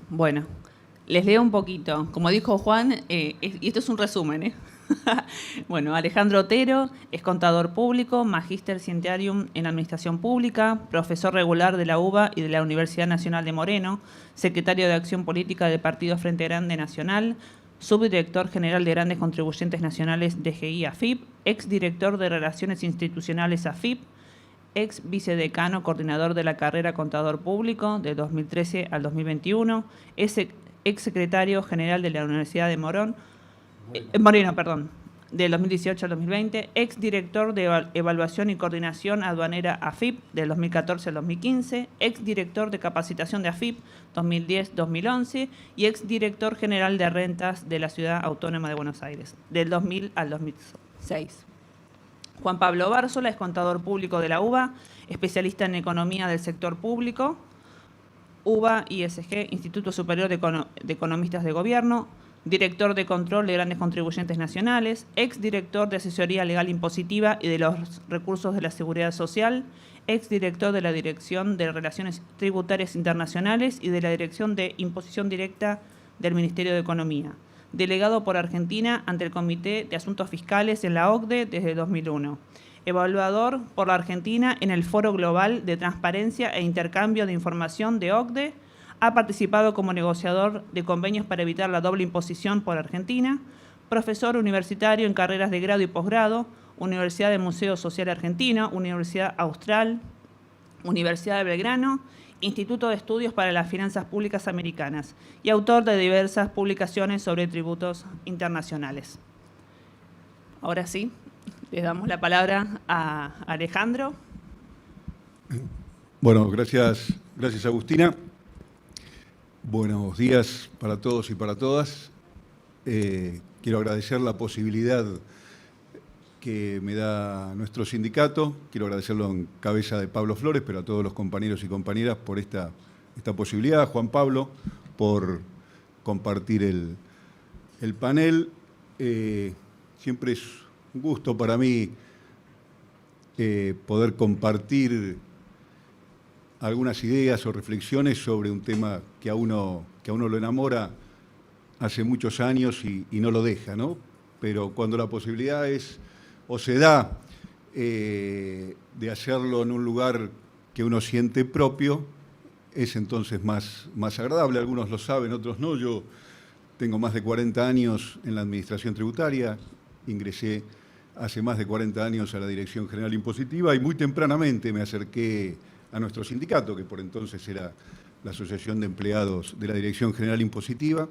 Bueno, les leo un poquito. Como dijo Juan, y esto es un resumen, ¿eh? Bueno, Alejandro Otero es contador público, magíster scientiarum en Administración Pública, profesor regular de la UBA y de la Universidad Nacional de Moreno, secretario de Acción Política del Partido Frente Grande Nacional, subdirector general de Grandes Contribuyentes Nacionales DGI-AFIP, exdirector de Relaciones Institucionales AFIP, ex vicedecano coordinador de la carrera Contador Público de 2013 al 2021, ex secretario general de la Universidad de Moreno, del 2018 al 2020, ex director de Evaluación y Coordinación Aduanera AFIP del 2014 al 2015, ex director de Capacitación de AFIP 2010-2011 y ex director general de Rentas de la Ciudad Autónoma de Buenos Aires del 2000 al 2006. Juan Pablo Bárzola es contador público de la UBA, especialista en economía del sector público, UBA, ISG, Instituto Superior de Economistas de Gobierno, director de control de Grandes Contribuyentes Nacionales, exdirector de Asesoría Legal Impositiva y de los Recursos de la Seguridad Social, exdirector de la Dirección de Relaciones Tributarias Internacionales y de la Dirección de Imposición Directa del Ministerio de Economía, delegado por Argentina ante el Comité de Asuntos Fiscales en la OCDE desde 2001. Evaluador por la Argentina en el Foro Global de Transparencia e Intercambio de Información de OCDE. Ha participado como negociador de convenios para evitar la doble imposición por Argentina. Profesor universitario en carreras de grado y posgrado, Universidad del Museo Social Argentino, Universidad Austral, Universidad de Belgrano, Instituto de Estudios para las Finanzas Públicas Americanas y autor de diversas publicaciones sobre tributos internacionales. Ahora sí, le damos la palabra a Alejandro. Bueno, gracias Agustina. Buenos días para todos y para todas. Quiero agradecer la posibilidad que me da nuestro sindicato. Quiero agradecerlo en cabeza de Pablo Flores, pero a todos los compañeros y compañeras por esta posibilidad. A Juan Pablo por compartir el panel. Siempre es un gusto para mí poder compartir algunas ideas o reflexiones sobre un tema que a uno lo enamora hace muchos años y no lo deja, ¿no? Pero cuando la posibilidad es o se da de hacerlo en un lugar que uno siente propio, es entonces más agradable. Algunos lo saben, otros no. Yo tengo más de 40 años en la Administración Tributaria, ingresé hace más de 40 años a la Dirección General Impositiva y muy tempranamente me acerqué a nuestro sindicato, que por entonces era la Asociación de Empleados de la Dirección General Impositiva,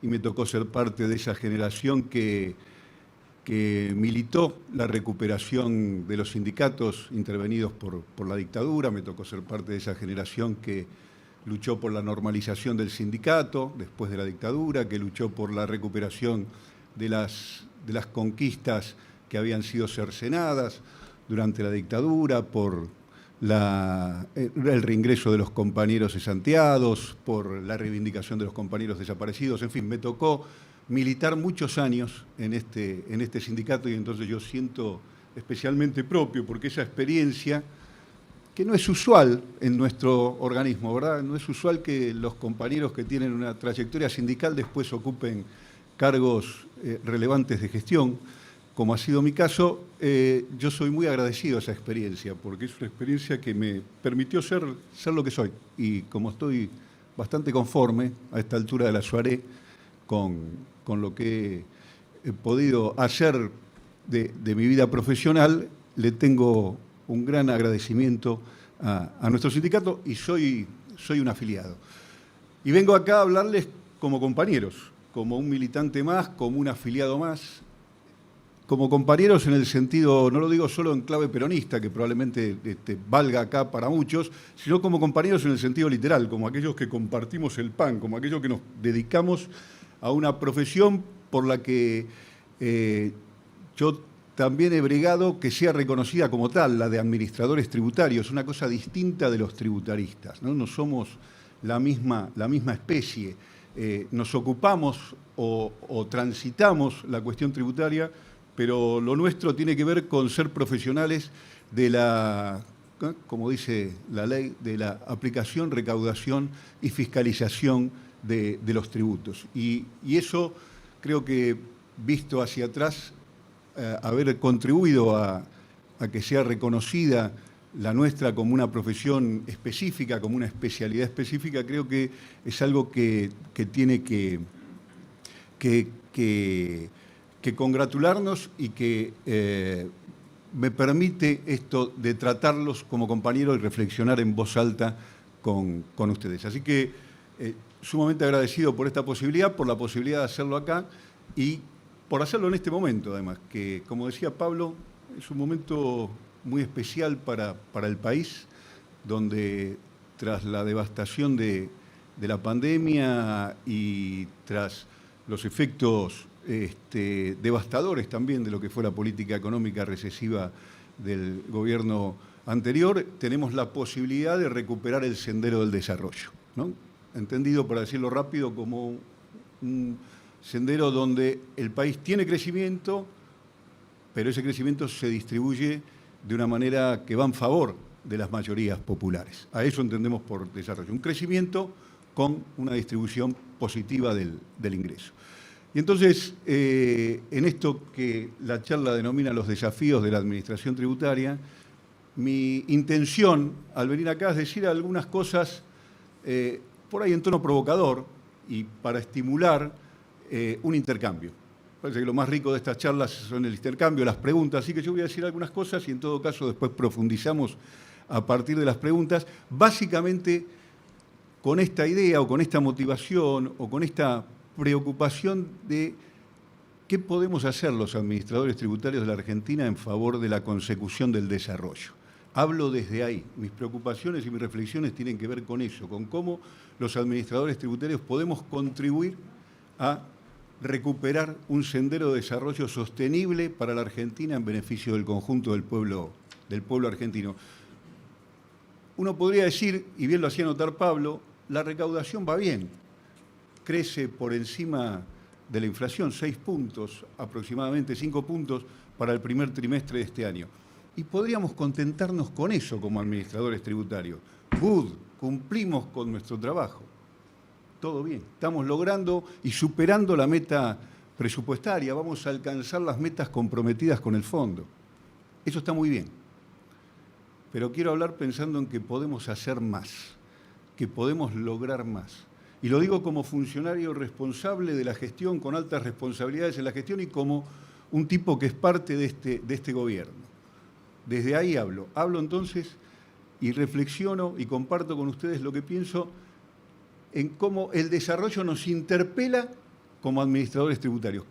y me tocó ser parte de esa generación que militó la recuperación de los sindicatos intervenidos por la dictadura. Me tocó ser parte de esa generación que luchó por la normalización del sindicato después de la dictadura, que luchó por la recuperación de las conquistas que habían sido cercenadas durante la dictadura, por el reingreso de los compañeros cesanteados, por la reivindicación de los compañeros desaparecidos. En fin, me tocó militar muchos años en este sindicato y entonces yo siento especialmente propio, porque esa experiencia, que no es usual en nuestro organismo, ¿verdad? No es usual que los compañeros que tienen una trayectoria sindical después ocupen cargos relevantes de gestión, como ha sido mi caso. Yo soy muy agradecido a esa experiencia, porque es una experiencia que me permitió ser lo que soy. Y como estoy bastante conforme a esta altura de la soirée con lo que he podido hacer de mi vida profesional, le tengo un gran agradecimiento a nuestro sindicato y soy un afiliado. Y vengo acá a hablarles como compañeros, como un militante más, como un afiliado más, como compañeros en el sentido, no lo digo solo en clave peronista, que probablemente valga acá para muchos, sino como compañeros en el sentido literal, como aquellos que compartimos el pan, como aquellos que nos dedicamos a una profesión por la que yo también he bregado que sea reconocida como tal, la de administradores tributarios, una cosa distinta de los tributaristas, ¿no? No somos la misma especie. Nos ocupamos o transitamos la cuestión tributaria, pero lo nuestro tiene que ver con ser profesionales de la, como dice la ley, de la aplicación, recaudación y fiscalización de los tributos. Y eso creo que, visto hacia atrás, haber contribuido a que sea reconocida la nuestra como una profesión específica, como una especialidad específica, creo que es algo que tiene que congratularnos y que me permite esto de tratarlos como compañeros y reflexionar en voz alta con ustedes. Así que sumamente agradecido por esta posibilidad, por la posibilidad de hacerlo acá y por hacerlo en este momento, además, que, como decía Pablo, es un momento muy especial para el país, donde tras la devastación de la pandemia y tras los efectos devastadores también de lo que fue la política económica recesiva del gobierno anterior, tenemos la posibilidad de recuperar el sendero del desarrollo, ¿no? Entendido, para decirlo rápido, como un sendero donde el país tiene crecimiento, pero ese crecimiento se distribuye de una manera que va en favor de las mayorías populares. A eso entendemos por desarrollo. Un crecimiento con una distribución positiva del ingreso. Y entonces, en esto que la charla denomina los desafíos de la administración tributaria, mi intención al venir acá es decir algunas cosas por ahí en tono provocador y para estimular un intercambio. Parece que lo más rico de estas charlas son el intercambio, las preguntas, así que yo voy a decir algunas cosas y en todo caso después profundizamos a partir de las preguntas, básicamente con esta idea o con esta motivación o con esta preocupación de qué podemos hacer los administradores tributarios de la Argentina en favor de la consecución del desarrollo. Hablo desde ahí. Mis preocupaciones y mis reflexiones tienen que ver con eso, con cómo los administradores tributarios podemos contribuir a recuperar un sendero de desarrollo sostenible para la Argentina en beneficio del conjunto del pueblo argentino. Uno podría decir, y bien lo hacía notar Pablo, la recaudación va bien, crece por encima de la inflación, 6 puntos, aproximadamente 5 puntos para el primer trimestre de este año. Y podríamos contentarnos con eso como administradores tributarios. Good, cumplimos con nuestro trabajo. Todo bien, estamos logrando y superando la meta presupuestaria, vamos a alcanzar las metas comprometidas con el fondo. Eso está muy bien. Pero quiero hablar pensando en que podemos hacer más, que podemos lograr más. Y lo digo como funcionario responsable de la gestión, con altas responsabilidades en la gestión y como un tipo que es parte de este gobierno. Desde ahí hablo. Hablo entonces y reflexiono y comparto con ustedes lo que pienso en cómo el desarrollo nos interpela como administradores tributarios.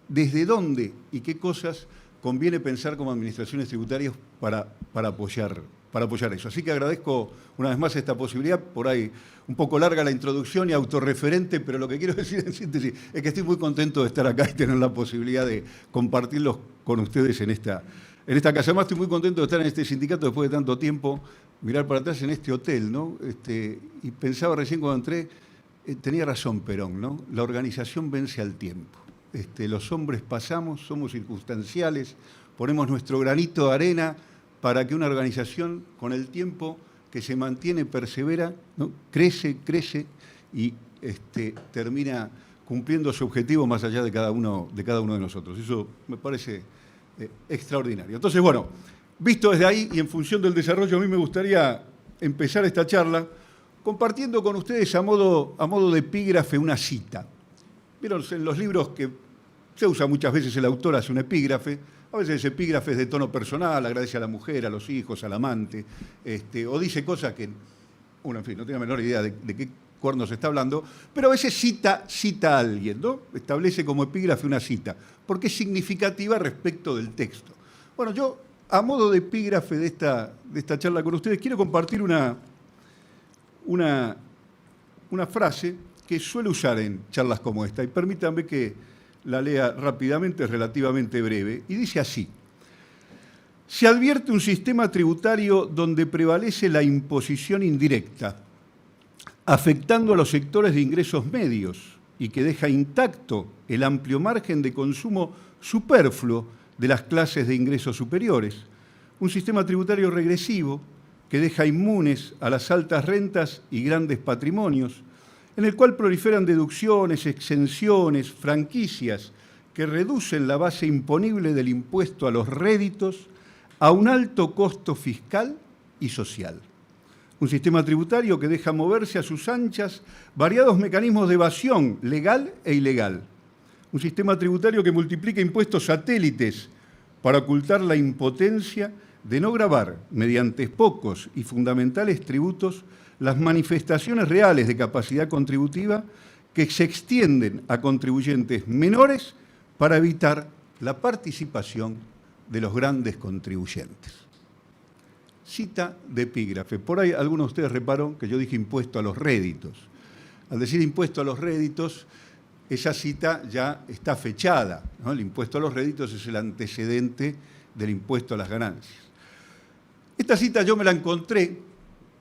¿Desde dónde y qué cosas conviene pensar como administraciones tributarias para apoyar eso? Así que agradezco una vez más esta posibilidad, por ahí un poco larga la introducción y autorreferente, pero lo que quiero decir en síntesis es que estoy muy contento de estar acá y tener la posibilidad de compartirlos con ustedes en esta casa. Además estoy muy contento de estar en este sindicato después de tanto tiempo, mirar para atrás en este hotel, ¿no? Y pensaba recién cuando entré, tenía razón Perón, ¿no? La organización vence al tiempo. Los hombres pasamos, somos circunstanciales, ponemos nuestro granito de arena para que una organización con el tiempo que se mantiene, persevera, ¿no? crece y termina cumpliendo su objetivo más allá de cada uno de nosotros. Eso me parece extraordinario. Entonces, bueno, visto desde ahí y en función del desarrollo, a mí me gustaría empezar esta charla compartiendo con ustedes a modo de epígrafe una cita. Vieron, en los libros que se usa muchas veces el autor hace un epígrafe, a veces ese epígrafe es de tono personal, agradece a la mujer, a los hijos, al amante, o dice cosas que uno, en fin, no tiene la menor idea de qué cuernos está hablando, pero a veces cita a alguien, ¿no? Establece como epígrafe una cita, porque es significativa respecto del texto. Bueno, yo, a modo de epígrafe de esta charla con ustedes, quiero compartir una frase que suelo usar en charlas como esta, y permítanme que la lea rápidamente, es relativamente breve, y dice así: se advierte un sistema tributario donde prevalece la imposición indirecta, afectando a los sectores de ingresos medios y que deja intacto el amplio margen de consumo superfluo de las clases de ingresos superiores. Un sistema tributario regresivo que deja inmunes a las altas rentas y grandes patrimonios, en el cual proliferan deducciones, exenciones, franquicias que reducen la base imponible del impuesto a los réditos a un alto costo fiscal y social. Un sistema tributario que deja moverse a sus anchas variados mecanismos de evasión legal e ilegal. Un sistema tributario que multiplica impuestos satélites para ocultar la impotencia de no gravar mediante pocos y fundamentales tributos las manifestaciones reales de capacidad contributiva que se extienden a contribuyentes menores para evitar la participación de los grandes contribuyentes. Cita de epígrafe. Por ahí algunos de ustedes reparon que yo dije impuesto a los réditos. Al decir impuesto a los réditos, esa cita ya está fechada, ¿no? El impuesto a los réditos es el antecedente del impuesto a las ganancias. Esta cita yo me la encontré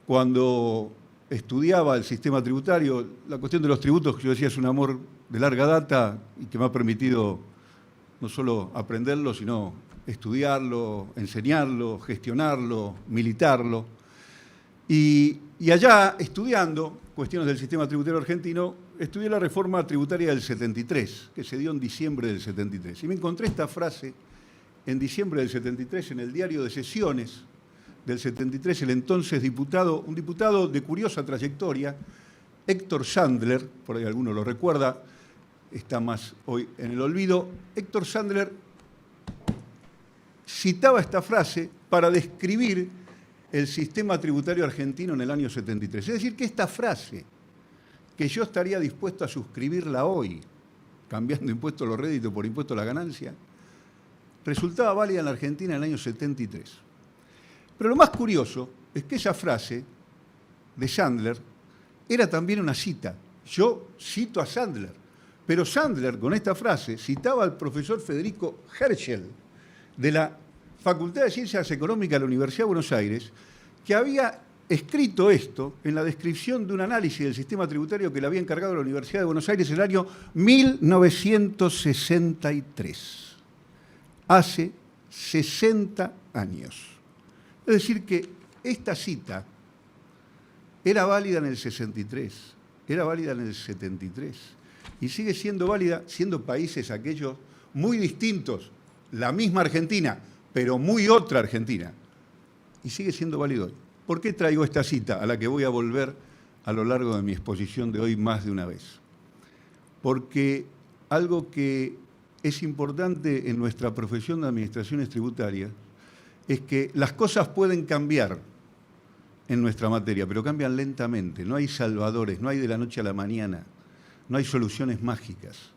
cuando estudiaba el sistema tributario. La cuestión de los tributos, que yo decía, es un amor de larga data y que me ha permitido no solo aprenderlo, sino estudiarlo, enseñarlo, gestionarlo, militarlo. Y allá, estudiando cuestiones del sistema tributario argentino, estudié la reforma tributaria del 73, que se dio en diciembre del 73. Y me encontré esta frase en diciembre del 73 en el diario de sesiones del 73, el entonces diputado, un diputado de curiosa trayectoria, Héctor Sandler, por ahí alguno lo recuerda, está más hoy en el olvido. Héctor Sandler citaba esta frase para describir el sistema tributario argentino en el año 73. Es decir, que esta frase, que yo estaría dispuesto a suscribirla hoy, cambiando impuesto a los réditos por impuesto a la ganancia, resultaba válida en la Argentina en el año 73. Pero lo más curioso es que esa frase de Sandler era también una cita. Yo cito a Sandler, pero Sandler con esta frase citaba al profesor Federico Herschel de la Facultad de Ciencias Económicas de la Universidad de Buenos Aires, que había escrito esto en la descripción de un análisis del sistema tributario que le había encargado la Universidad de Buenos Aires en el año 1963, hace 60 años. Es decir, que esta cita era válida en el 63, era válida en el 73 y sigue siendo válida siendo países aquellos muy distintos, la misma Argentina, pero muy otra Argentina, y sigue siendo válido hoy. ¿Por qué traigo esta cita a la que voy a volver a lo largo de mi exposición de hoy más de una vez? Porque algo que es importante en nuestra profesión de administraciones tributarias es que las cosas pueden cambiar en nuestra materia, pero cambian lentamente. No hay salvadores, no hay de la noche a la mañana, no hay soluciones mágicas.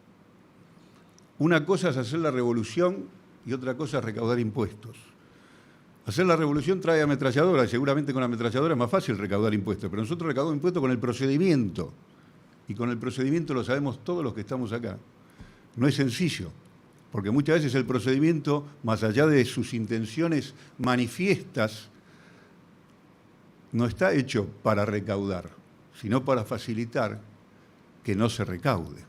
Una cosa es hacer la revolución y otra cosa es recaudar impuestos. Hacer la revolución trae ametralladora, y seguramente con la ametralladora es más fácil recaudar impuestos, pero nosotros recaudamos impuestos con el procedimiento, y con el procedimiento lo sabemos todos los que estamos acá. No es sencillo, porque muchas veces el procedimiento, más allá de sus intenciones manifiestas, no está hecho para recaudar, sino para facilitar que no se recaude.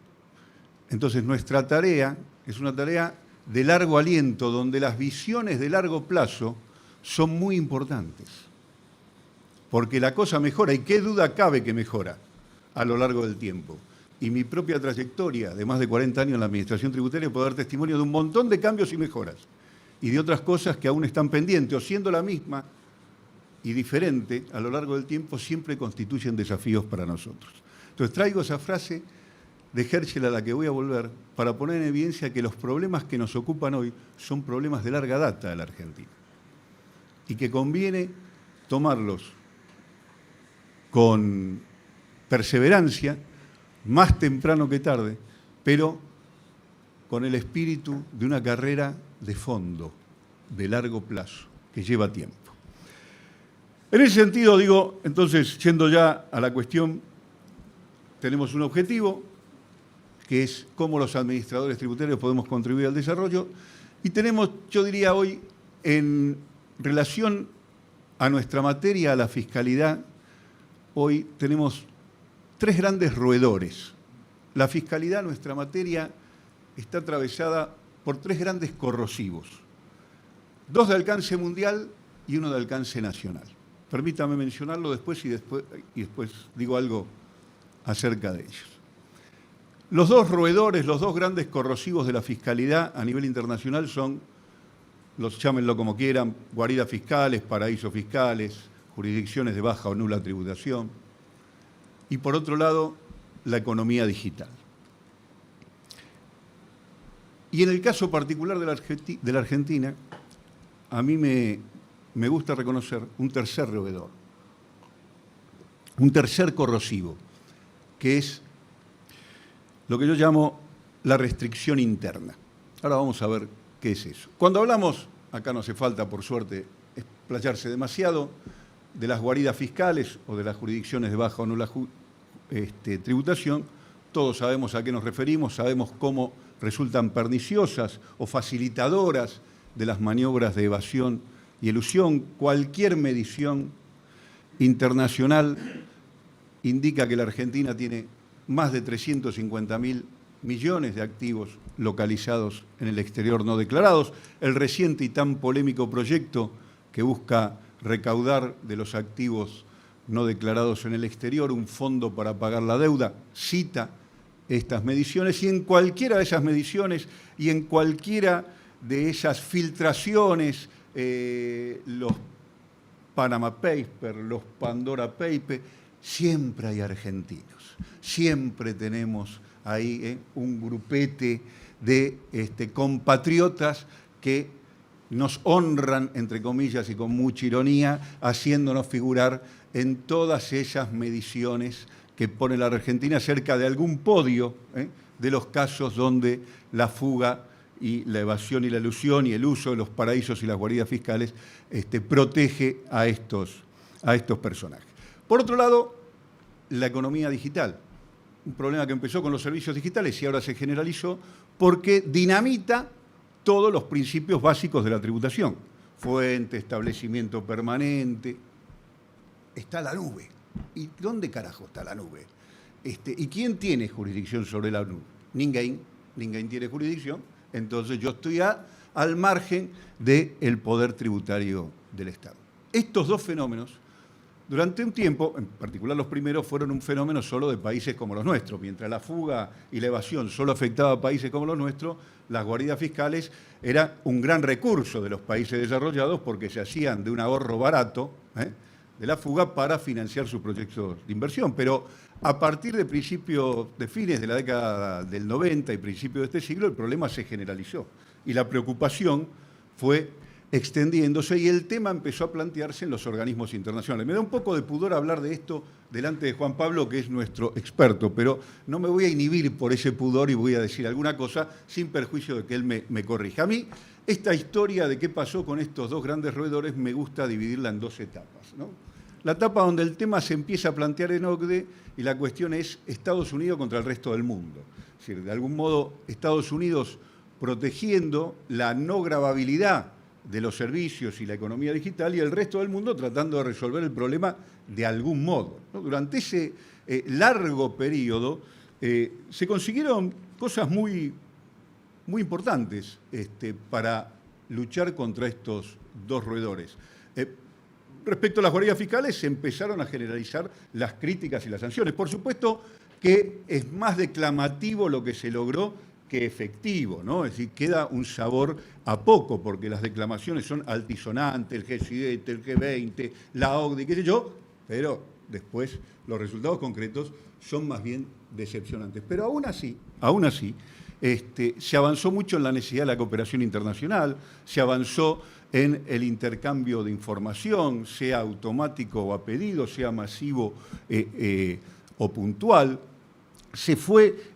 Entonces nuestra tarea es una tarea de largo aliento, donde las visiones de largo plazo son muy importantes, porque la cosa mejora, y qué duda cabe que mejora a lo largo del tiempo. Y mi propia trayectoria de más de 40 años en la administración tributaria puede dar testimonio de un montón de cambios y mejoras, y de otras cosas que aún están pendientes, o siendo la misma y diferente a lo largo del tiempo, siempre constituyen desafíos para nosotros. Entonces traigo esa frase de Herschel a la que voy a volver para poner en evidencia que los problemas que nos ocupan hoy son problemas de larga data de la Argentina y que conviene tomarlos con perseverancia, más temprano que tarde, pero con el espíritu de una carrera de fondo, de largo plazo, que lleva tiempo. En ese sentido, digo, entonces, yendo ya a la cuestión, tenemos un objetivo, que es cómo los administradores tributarios podemos contribuir al desarrollo, y tenemos, yo diría hoy, en relación a nuestra materia, a la fiscalidad, hoy tenemos tres grandes roedores. La fiscalidad, nuestra materia, está atravesada por tres grandes corrosivos, dos de alcance mundial y uno de alcance nacional. Permítame mencionarlo después y después digo algo acerca de ellos. Los dos roedores, los dos grandes corrosivos de la fiscalidad a nivel internacional son, llámenlo como quieran, guaridas fiscales, paraísos fiscales, jurisdicciones de baja o nula tributación, y por otro lado, la economía digital. Y en el caso particular de la Argentina, a mí me gusta reconocer un tercer roedor, un tercer corrosivo, que es lo que yo llamo la restricción interna. Ahora vamos a ver qué es eso. Cuando hablamos, acá no hace falta, por suerte, explayarse demasiado, de las guaridas fiscales o de las jurisdicciones de baja o nula tributación, todos sabemos a qué nos referimos, sabemos cómo resultan perniciosas o facilitadoras de las maniobras de evasión y elusión. Cualquier medición internacional indica que la Argentina tiene más de 350.000 millones de activos localizados en el exterior no declarados. El reciente y tan polémico proyecto que busca recaudar de los activos no declarados en el exterior un fondo para pagar la deuda cita estas mediciones, y en cualquiera de esas mediciones y en cualquiera de esas filtraciones, los Panama Papers, los Pandora Papers, siempre hay argentinos, siempre tenemos ahí un grupete de compatriotas que nos honran, entre comillas y con mucha ironía, haciéndonos figurar en todas esas mediciones que pone la Argentina cerca de algún podio de los casos donde la fuga y la evasión y la elusión y el uso de los paraísos y las guaridas fiscales protege a estos personajes. Por otro lado, la economía digital, un problema que empezó con los servicios digitales y ahora se generalizó porque dinamita todos los principios básicos de la tributación. Fuente, establecimiento permanente, está la nube. ¿Y dónde carajo está la nube? ¿Y quién tiene jurisdicción sobre la nube? Ninguém tiene jurisdicción, entonces yo estoy al margen del poder tributario del Estado. Estos dos fenómenos, durante un tiempo, en particular los primeros, fueron un fenómeno solo de países como los nuestros. Mientras la fuga y la evasión solo afectaba a países como los nuestros, las guaridas fiscales eran un gran recurso de los países desarrollados porque se hacían de un ahorro barato, de la fuga para financiar sus proyectos de inversión. Pero a partir de fines de la década del 90 y principios de este siglo, el problema se generalizó y la preocupación fue extendiéndose y el tema empezó a plantearse en los organismos internacionales. Me da un poco de pudor hablar de esto delante de Juan Pablo, que es nuestro experto, pero no me voy a inhibir por ese pudor y voy a decir alguna cosa sin perjuicio de que él me corrija. A mí, esta historia de qué pasó con estos dos grandes roedores me gusta dividirla en dos etapas, ¿no? La etapa donde el tema se empieza a plantear en OCDE y la cuestión es Estados Unidos contra el resto del mundo. Es decir, de algún modo Estados Unidos protegiendo la no gravabilidad de los servicios y la economía digital y el resto del mundo tratando de resolver el problema de algún modo, ¿no? Durante ese largo periodo se consiguieron cosas muy importantes para luchar contra estos dos roedores. Respecto a las guaridas fiscales, se empezaron a generalizar las críticas y las sanciones. Por supuesto que es más declamativo lo que se logró que efectivo, ¿no? Es decir, queda un sabor a poco, porque las declamaciones son altisonantes, el G7, el G20, la OCDE, qué sé yo, pero después los resultados concretos son más bien decepcionantes. Pero aún así, se avanzó mucho en la necesidad de la cooperación internacional, se avanzó en el intercambio de información, sea automático o a pedido, sea masivo o puntual. Se fue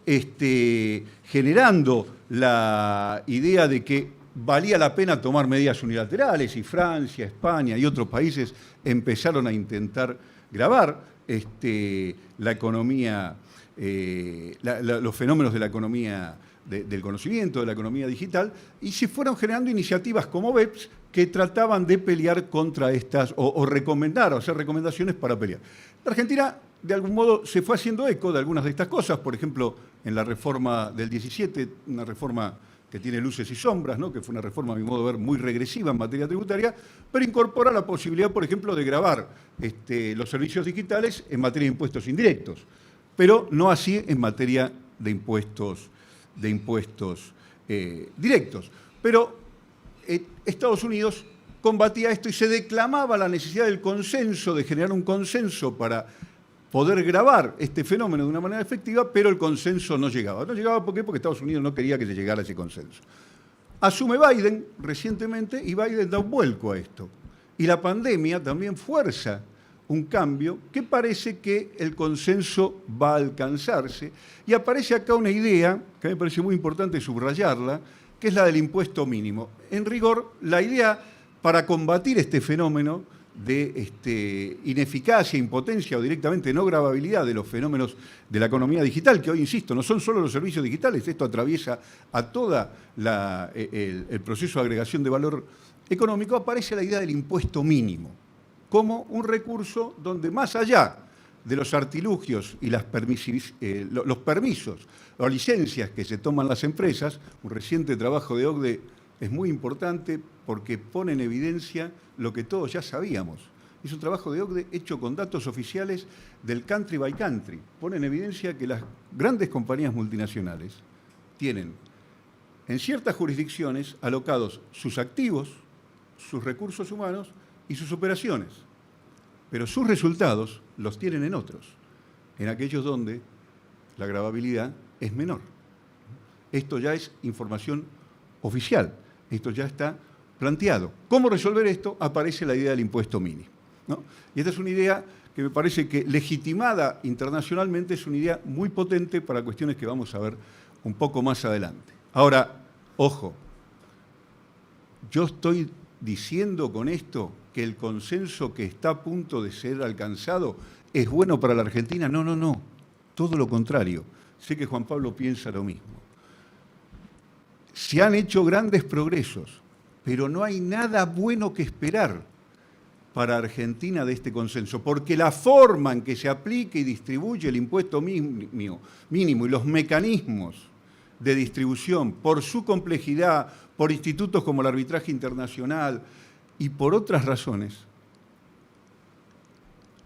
generando la idea de que valía la pena tomar medidas unilaterales y Francia, España y otros países empezaron a intentar grabar la economía, los fenómenos de la economía del conocimiento, de la economía digital, y se fueron generando iniciativas como BEPS que trataban de pelear contra estas o recomendar o hacer recomendaciones para pelear. La Argentina, de algún modo, se fue haciendo eco de algunas de estas cosas, por ejemplo, en la reforma del 17, una reforma que tiene luces y sombras, ¿no? Que fue una reforma, a mi modo de ver, muy regresiva en materia tributaria, pero incorpora la posibilidad, por ejemplo, de gravar los servicios digitales en materia de impuestos indirectos. pero no así en materia de impuestos directos. Pero Estados Unidos combatía esto y se declamaba la necesidad del consenso, de generar un consenso para poder grabar este fenómeno de una manera efectiva, pero el consenso no llegaba. No llegaba ¿por qué? Porque Estados Unidos no quería que se llegara a ese consenso. Asume Biden recientemente y Biden da un vuelco a esto. Y la pandemia también fuerza un cambio que parece que el consenso va a alcanzarse. Y aparece acá una idea, que me parece muy importante subrayarla, que es la del impuesto mínimo. En rigor, la idea para combatir este fenómeno de ineficacia, impotencia o directamente no gravabilidad de los fenómenos de la economía digital, que hoy, insisto, no son solo los servicios digitales, esto atraviesa a todo el proceso de agregación de valor económico, aparece la idea del impuesto mínimo como un recurso donde más allá de los artilugios y los permisos o licencias que se toman las empresas, un reciente trabajo de OCDE es muy importante porque pone en evidencia lo que todos ya sabíamos. Es un trabajo de OCDE hecho con datos oficiales del country by country. Pone en evidencia que las grandes compañías multinacionales tienen en ciertas jurisdicciones alocados sus activos, sus recursos humanos y sus operaciones. Pero sus resultados los tienen en otros, en aquellos donde la gravabilidad es menor. Esto ya es información oficial, esto ya está planteado. ¿Cómo resolver esto? Aparece la idea del impuesto mínimo, ¿no? Y esta es una idea que me parece que, legitimada internacionalmente, es una idea muy potente para cuestiones que vamos a ver un poco más adelante. Ahora, ojo, yo estoy diciendo con esto que el consenso que está a punto de ser alcanzado es bueno para la Argentina. No, no, no, todo lo contrario. Sé que Juan Pablo piensa lo mismo. Se han hecho grandes progresos, pero no hay nada bueno que esperar para Argentina de este consenso, porque la forma en que se aplica y distribuye el impuesto mínimo y los mecanismos de distribución, por su complejidad, por institutos como el arbitraje internacional y por otras razones,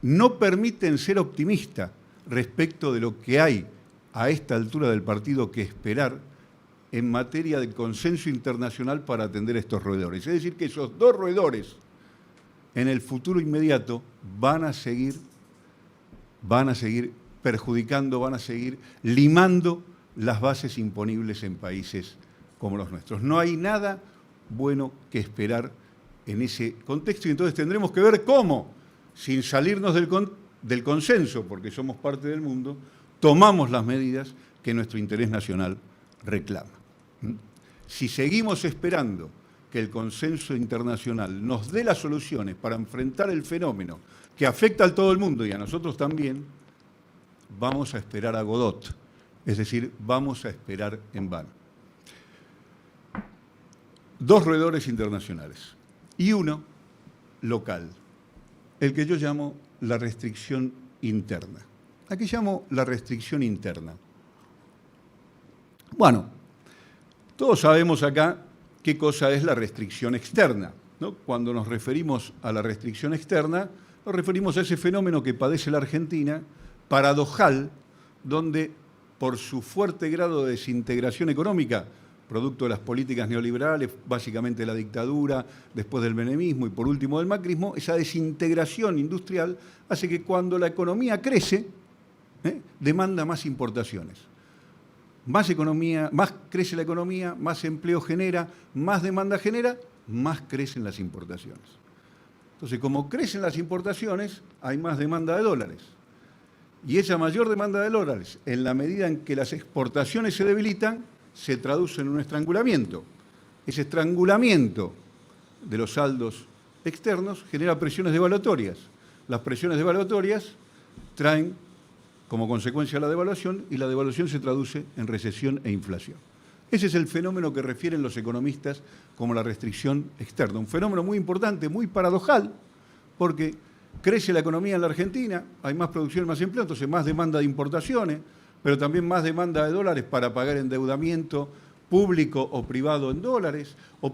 no permiten ser optimista respecto de lo que hay a esta altura del partido que esperar en materia de consenso internacional para atender a estos roedores. Es decir, que esos dos roedores en el futuro inmediato van a seguir perjudicando, van a seguir limando las bases imponibles en países como los nuestros. No hay nada bueno que esperar en ese contexto y entonces tendremos que ver cómo, sin salirnos del consenso, porque somos parte del mundo, tomamos las medidas que nuestro interés nacional reclama. Si seguimos esperando que el consenso internacional nos dé las soluciones para enfrentar el fenómeno que afecta a todo el mundo y a nosotros también, vamos a esperar a Godot, es decir, vamos a esperar en vano. Dos roedores internacionales y uno local, el que yo llamo la restricción interna. ¿A qué llamo la restricción interna? Bueno, todos sabemos acá qué cosa es la restricción externa, ¿no? Cuando nos referimos a la restricción externa, nos referimos a ese fenómeno que padece la Argentina, paradojal, donde por su fuerte grado de desintegración económica, producto de las políticas neoliberales, básicamente la dictadura, después del menemismo y por último del macrismo, esa desintegración industrial hace que cuando la economía crece, demanda más importaciones. Más economía, más crece la economía, más empleo genera, más demanda genera, más crecen las importaciones. Entonces, como crecen las importaciones, hay más demanda de dólares. Y esa mayor demanda de dólares, en la medida en que las exportaciones se debilitan, se traduce en un estrangulamiento. Ese estrangulamiento de los saldos externos genera presiones devaluatorias. Las presiones devaluatorias traen como consecuencia la devaluación y la devaluación se traduce en recesión e inflación. Ese es el fenómeno que refieren los economistas como la restricción externa. Un fenómeno muy importante, muy paradojal, porque crece la economía en la Argentina, hay más producción, más empleo, entonces más demanda de importaciones, pero también más demanda de dólares para pagar endeudamiento, público o privado en dólares, o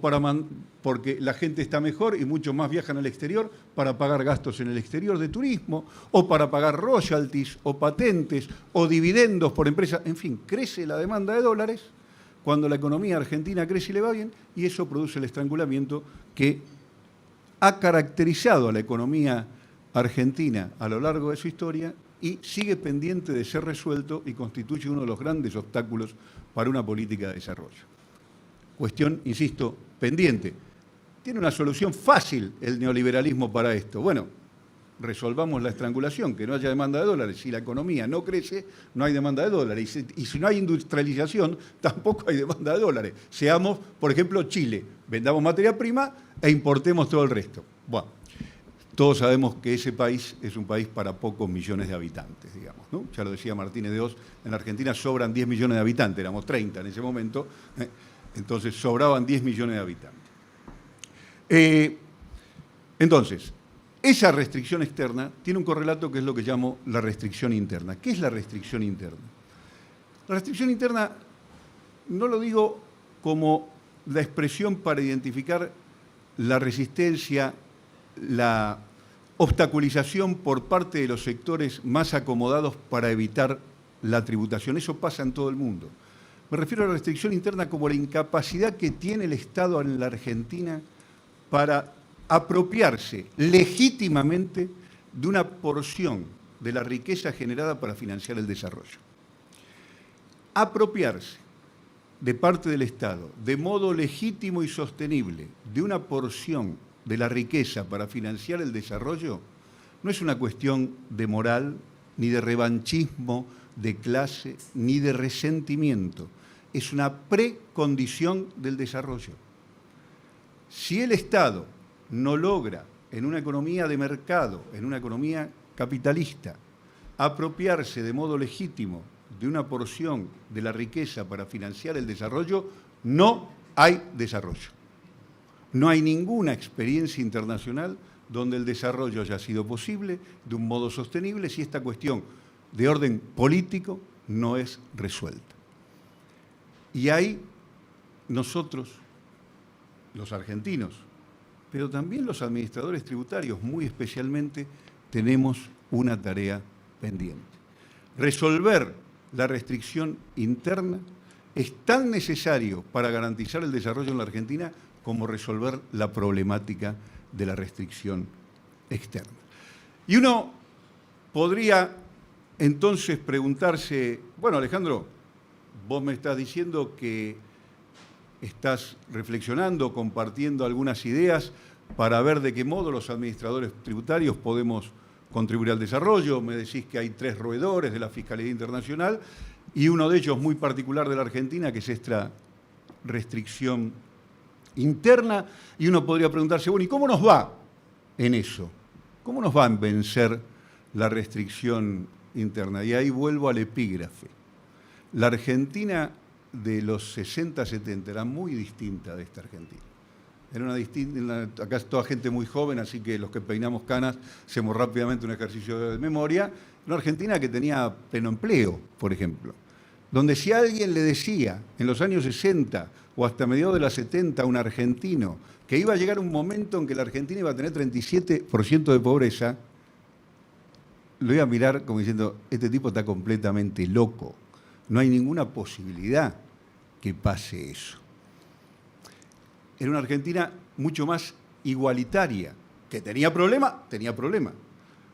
porque la gente está mejor y mucho más viajan al exterior para pagar gastos en el exterior de turismo, o para pagar royalties, o patentes, o dividendos por empresas. En fin, crece la demanda de dólares cuando la economía argentina crece y le va bien, y eso produce el estrangulamiento que ha caracterizado a la economía argentina a lo largo de su historia y sigue pendiente de ser resuelto y constituye uno de los grandes obstáculos para una política de desarrollo. Cuestión, insisto, pendiente. Tiene una solución fácil el neoliberalismo para esto. Bueno, resolvamos la estrangulación, que no haya demanda de dólares. Si la economía no crece, no hay demanda de dólares. Y si no hay industrialización, tampoco hay demanda de dólares. Seamos, por ejemplo, Chile. Vendamos materia prima e importemos todo el resto. Bueno, todos sabemos que ese país es un país para pocos millones de habitantes, digamos, ¿no? Ya lo decía Martínez de Oz, en Argentina sobran 10 millones de habitantes, éramos 30 en ese momento, entonces sobraban 10 millones de habitantes. Entonces, esa restricción externa tiene un correlato que es lo que llamo la restricción interna. ¿Qué es la restricción interna? La restricción interna no lo digo como la expresión para identificar la resistencia, la obstaculización por parte de los sectores más acomodados para evitar la tributación. Eso pasa en todo el mundo. Me refiero a la restricción interna como la incapacidad que tiene el Estado en la Argentina para apropiarse legítimamente de una porción de la riqueza generada para financiar el desarrollo. Apropiarse de parte del Estado de modo legítimo y sostenible de una porción de la riqueza para financiar el desarrollo no es una cuestión de moral, ni de revanchismo, de clase, ni de resentimiento. Es una precondición del desarrollo. Si el Estado no logra, en una economía de mercado, en una economía capitalista, apropiarse de modo legítimo de una porción de la riqueza para financiar el desarrollo, no hay desarrollo. No hay ninguna experiencia internacional donde el desarrollo haya sido posible de un modo sostenible si esta cuestión de orden político no es resuelta. Y ahí nosotros, los argentinos, pero también los administradores tributarios, muy especialmente, tenemos una tarea pendiente. Resolver la restricción interna es tan necesario para garantizar el desarrollo en la Argentina como resolver la problemática de la restricción externa. Y uno podría entonces preguntarse, bueno, Alejandro, vos me estás diciendo que estás reflexionando, compartiendo algunas ideas para ver de qué modo los administradores tributarios podemos contribuir al desarrollo. Me decís que hay 3 roedores de la Fiscalía Internacional y uno de ellos muy particular de la Argentina, que es esta restricción interna, y uno podría preguntarse, bueno, ¿y cómo nos va en eso? ¿Cómo nos va en vencer la restricción interna? Y ahí vuelvo al epígrafe. La Argentina de los 60, 70 era muy distinta de esta Argentina. Era una distinta, acá es toda gente muy joven, así que los que peinamos canas hacemos rápidamente un ejercicio de memoria. Una Argentina que tenía pleno empleo, por ejemplo, donde si alguien le decía en los años 60 o hasta mediados de los 70 a un argentino que iba a llegar un momento en que la Argentina iba a tener 37% de pobreza, lo iba a mirar como diciendo, este tipo está completamente loco, no hay ninguna posibilidad que pase eso. Era una Argentina mucho más igualitaria, que tenía problema,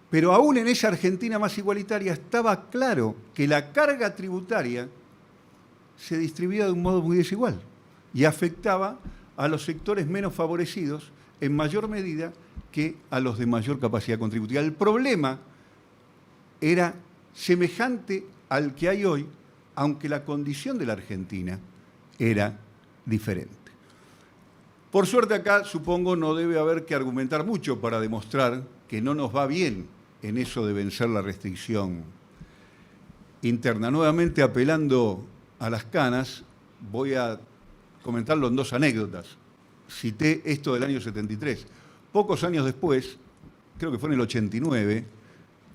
pero aún en esa Argentina más igualitaria estaba claro que la carga tributaria se distribuía de un modo muy desigual y afectaba a los sectores menos favorecidos en mayor medida que a los de mayor capacidad contributiva. El problema era semejante al que hay hoy, aunque la condición de la Argentina era diferente. Por suerte acá, supongo, no debe haber que argumentar mucho para demostrar que no nos va bien en eso de vencer la restricción interna. Nuevamente, apelando a las canas, voy a comentarlo en 2 anécdotas. Cité esto del año 73. Pocos años después, creo que fue en el 89,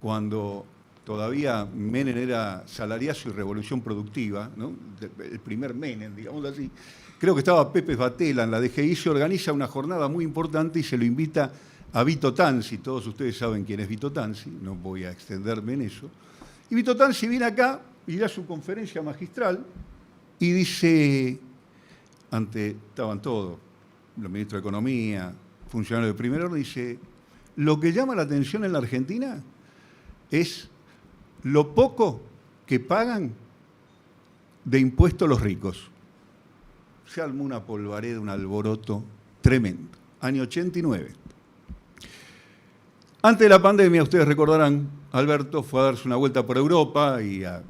cuando todavía Menem era salariazo y revolución productiva, ¿no? El primer Menem, digamos así. Creo que estaba Pepe Batela en la DGI, se organiza una jornada muy importante y se lo invita a Vito Tanzi. Todos ustedes saben quién es Vito Tanzi, no voy a extenderme en eso. Y Vito Tanzi viene acá y da su conferencia magistral y dice, estaban todos, los ministros de Economía, funcionarios de primer orden, dice, lo que llama la atención en la Argentina es lo poco que pagan de impuestos los ricos. Se armó una polvareda, un alboroto tremendo. Año 89. Antes de la pandemia, ustedes recordarán, Alberto fue a darse una vuelta por Europa y a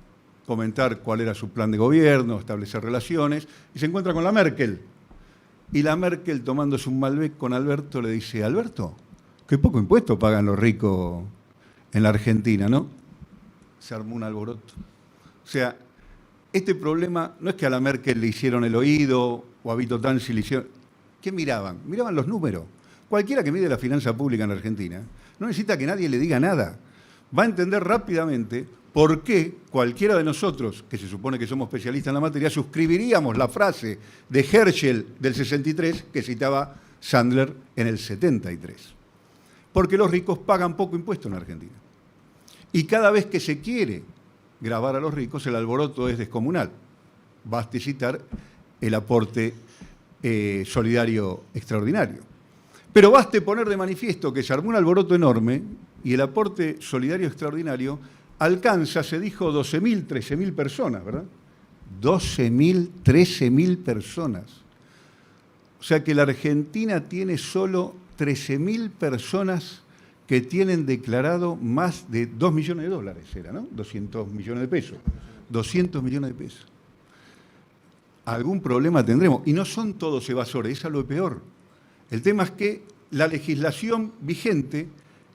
comentar cuál era su plan de gobierno, establecer relaciones, y se encuentra con la Merkel. Y la Merkel, tomándose un Malbec con Alberto, le dice, Alberto, qué poco impuesto pagan los ricos en la Argentina, ¿no? Se armó un alboroto. O sea, este problema no es que a la Merkel le hicieron el oído o a Vito Tanzi le hicieron... ¿Qué miraban? Miraban los números. Cualquiera que mide la finanza pública en la Argentina no necesita que nadie le diga nada. Va a entender rápidamente por qué cualquiera de nosotros, que se supone que somos especialistas en la materia, suscribiríamos la frase de Herschel del 63 que citaba Sandler en el 73. Porque los ricos pagan poco impuesto en la Argentina. Y cada vez que se quiere gravar a los ricos, el alboroto es descomunal. Basta citar el aporte solidario extraordinario. Pero baste poner de manifiesto que se armó un alboroto enorme y el aporte solidario extraordinario alcanza, se dijo, 12.000, 13.000 personas, ¿verdad? 12.000, 13.000 personas. O sea que la Argentina tiene solo 13.000 personas que tienen declarado más de 2 millones de dólares, era, ¿no? 200 millones de pesos. 200 millones de pesos. Algún problema tendremos. Y no son todos evasores, eso es lo peor. El tema es que la legislación vigente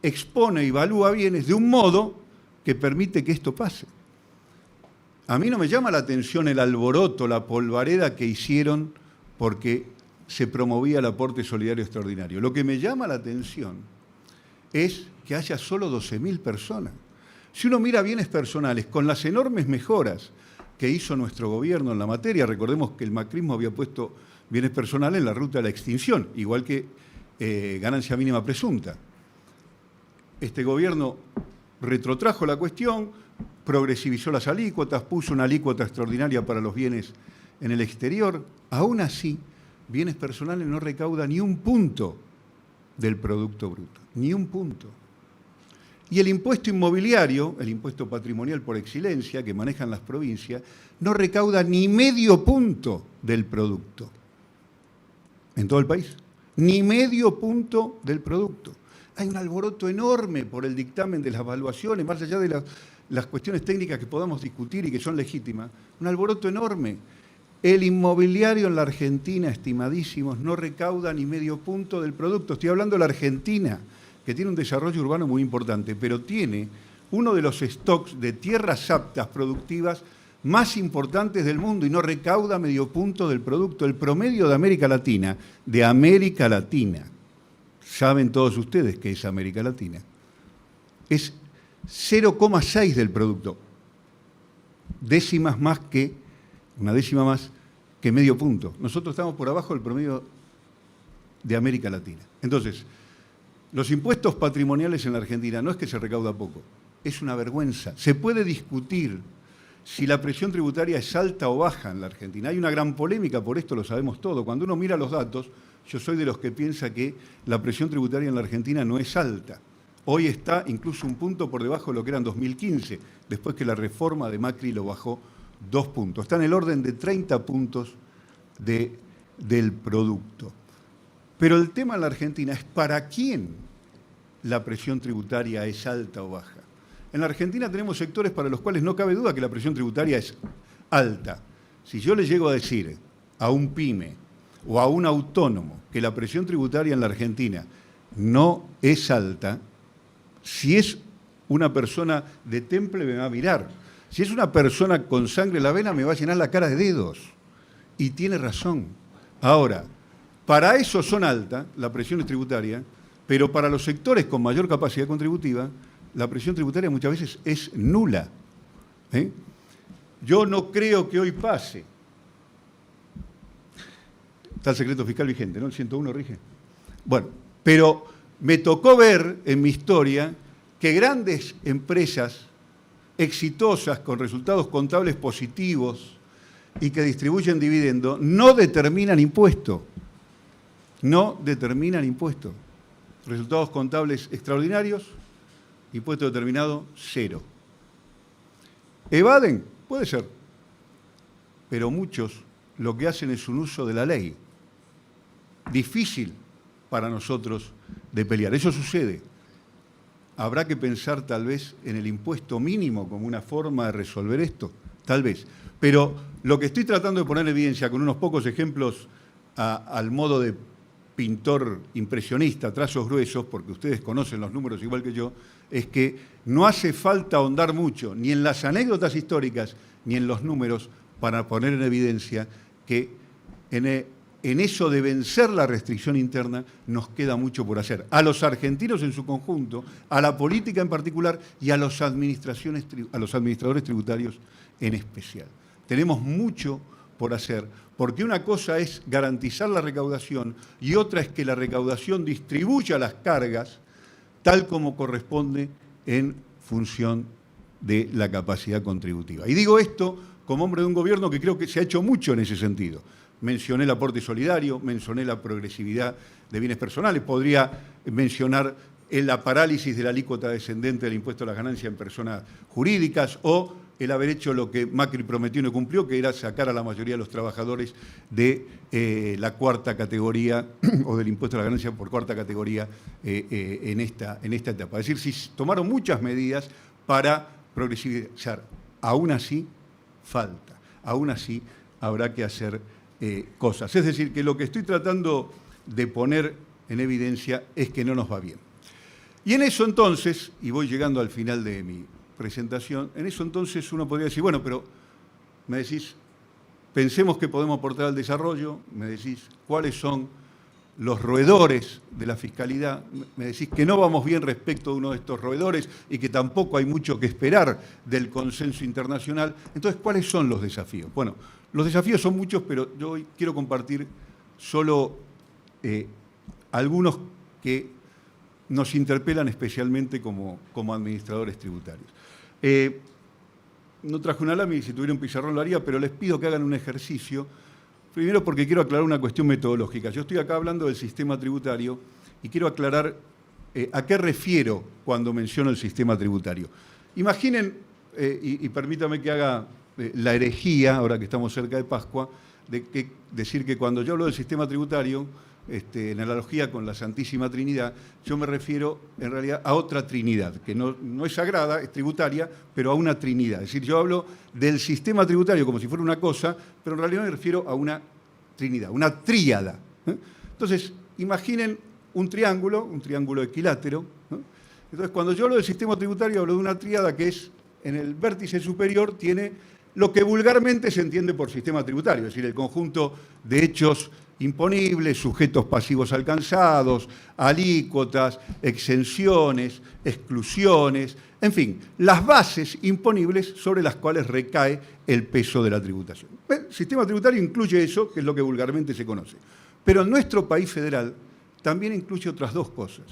expone y evalúa bienes de un modo que permite que esto pase. A mí no me llama la atención el alboroto, la polvareda que hicieron porque se promovía el aporte solidario extraordinario. Lo que me llama la atención es que haya solo 12.000 personas. Si uno mira bienes personales, con las enormes mejoras que hizo nuestro gobierno en la materia, recordemos que el macrismo había puesto bienes personales en la ruta de la extinción, igual que ganancia mínima presunta. Este gobierno retrotrajo la cuestión, progresivizó las alícuotas, puso una alícuota extraordinaria para los bienes en el exterior. Aún así, bienes personales no recauda ni un punto del Producto Bruto, ni un punto. Y el impuesto inmobiliario, el impuesto patrimonial por excelencia que manejan las provincias, no recauda ni medio punto del producto. En todo el país, ni medio punto del producto. Hay un alboroto enorme por el dictamen de las evaluaciones, más allá de las cuestiones técnicas que podamos discutir y que son legítimas, un alboroto enorme. El inmobiliario en la Argentina, estimadísimos, no recauda ni medio punto del producto. Estoy hablando de la Argentina, que tiene un desarrollo urbano muy importante, pero tiene uno de los stocks de tierras aptas productivas más importantes del mundo y no recauda medio punto del producto. El promedio de América Latina, saben todos ustedes qué es América Latina, es 0,6 del producto, una décima más que medio punto. Nosotros estamos por abajo del promedio de América Latina. Entonces, los impuestos patrimoniales en la Argentina no es que se recauda poco, es una vergüenza. Se puede discutir si la presión tributaria es alta o baja en la Argentina. Hay una gran polémica por esto, lo sabemos todo. Cuando uno mira los datos, yo soy de los que piensa que la presión tributaria en la Argentina no es alta. Hoy está incluso un punto por debajo de lo que era en 2015, después que la reforma de Macri lo bajó 2 puntos. Está en el orden de 30 puntos del producto. Pero el tema en la Argentina es ¿para quién la presión tributaria es alta o baja? En la Argentina tenemos sectores para los cuales no cabe duda que la presión tributaria es alta. Si yo le llego a decir a un pyme o a un autónomo que la presión tributaria en la Argentina no es alta, si es una persona de temple me va a mirar. Si es una persona con sangre en la vena me va a llenar la cara de dedos. Y tiene razón. Ahora, para eso son altas las presiones tributarias, pero para los sectores con mayor capacidad contributiva la presión tributaria muchas veces es nula. Yo no creo que hoy pase. Está el secreto fiscal vigente, ¿no? El 101 rige. Bueno, pero me tocó ver en mi historia que grandes empresas exitosas, con resultados contables positivos y que distribuyen dividendo, no determinan impuesto. No determinan impuesto. Resultados contables extraordinarios, impuesto determinado, 0. ¿Evaden? Puede ser. Pero muchos lo que hacen es un uso de la ley. Difícil para nosotros de pelear. Eso sucede. Habrá que pensar tal vez en el impuesto mínimo como una forma de resolver esto, tal vez. Pero lo que estoy tratando de poner en evidencia con unos pocos ejemplos al modo de pintor impresionista, trazos gruesos, porque ustedes conocen los números igual que yo, es que no hace falta ahondar mucho, ni en las anécdotas históricas, ni en los números, para poner en evidencia que en eso de vencer la restricción interna nos queda mucho por hacer. A los argentinos en su conjunto, a la política en particular y a los administradores tributarios en especial. Tenemos mucho por hacer, porque una cosa es garantizar la recaudación y otra es que la recaudación distribuya las cargas tal como corresponde en función de la capacidad contributiva. Y digo esto como hombre de un gobierno que creo que se ha hecho mucho en ese sentido. Mencioné el aporte solidario, mencioné la progresividad de bienes personales, podría mencionar la parálisis de la alícuota descendente del impuesto a las ganancias en personas jurídicas o el haber hecho lo que Macri prometió y no cumplió, que era sacar a la mayoría de los trabajadores de la cuarta categoría o del impuesto a la ganancia por cuarta categoría en esta etapa. Es decir, si tomaron muchas medidas para progresivizar. Aún así, falta. Aún así, habrá que hacer cosas. Es decir, que lo que estoy tratando de poner en evidencia es que no nos va bien. Y en eso entonces, y voy llegando al final de mi presentación, en eso entonces uno podría decir, bueno, pero me decís, pensemos que podemos aportar al desarrollo, me decís cuáles son los roedores de la fiscalidad, me decís que no vamos bien respecto de uno de estos roedores y que tampoco hay mucho que esperar del consenso internacional. Entonces, ¿cuáles son los desafíos? Bueno, los desafíos son muchos, pero yo hoy quiero compartir solo algunos que nos interpelan especialmente como administradores tributarios. No traje una lámina, si tuviera un pizarrón lo haría, pero les pido que hagan un ejercicio. Primero porque quiero aclarar una cuestión metodológica. Yo estoy acá hablando del sistema tributario y quiero aclarar a qué refiero cuando menciono el sistema tributario. Imaginen, y permítame que haga la herejía, ahora que estamos cerca de Pascua, de decir que cuando yo hablo del sistema tributario, en analogía con la Santísima Trinidad, yo me refiero en realidad a otra Trinidad, que no es sagrada, es tributaria, pero a una Trinidad. Es decir, yo hablo del sistema tributario como si fuera una cosa, pero en realidad me refiero a una Trinidad, una tríada. Entonces, imaginen un triángulo equilátero. Entonces, cuando yo hablo del sistema tributario, hablo de una tríada que es, en el vértice superior, tiene lo que vulgarmente se entiende por sistema tributario, es decir, el conjunto de hechos imponibles, sujetos pasivos alcanzados, alícuotas, exenciones, exclusiones, en fin, las bases imponibles sobre las cuales recae el peso de la tributación. El sistema tributario incluye eso, que es lo que vulgarmente se conoce. Pero en nuestro país federal también incluye otras dos cosas.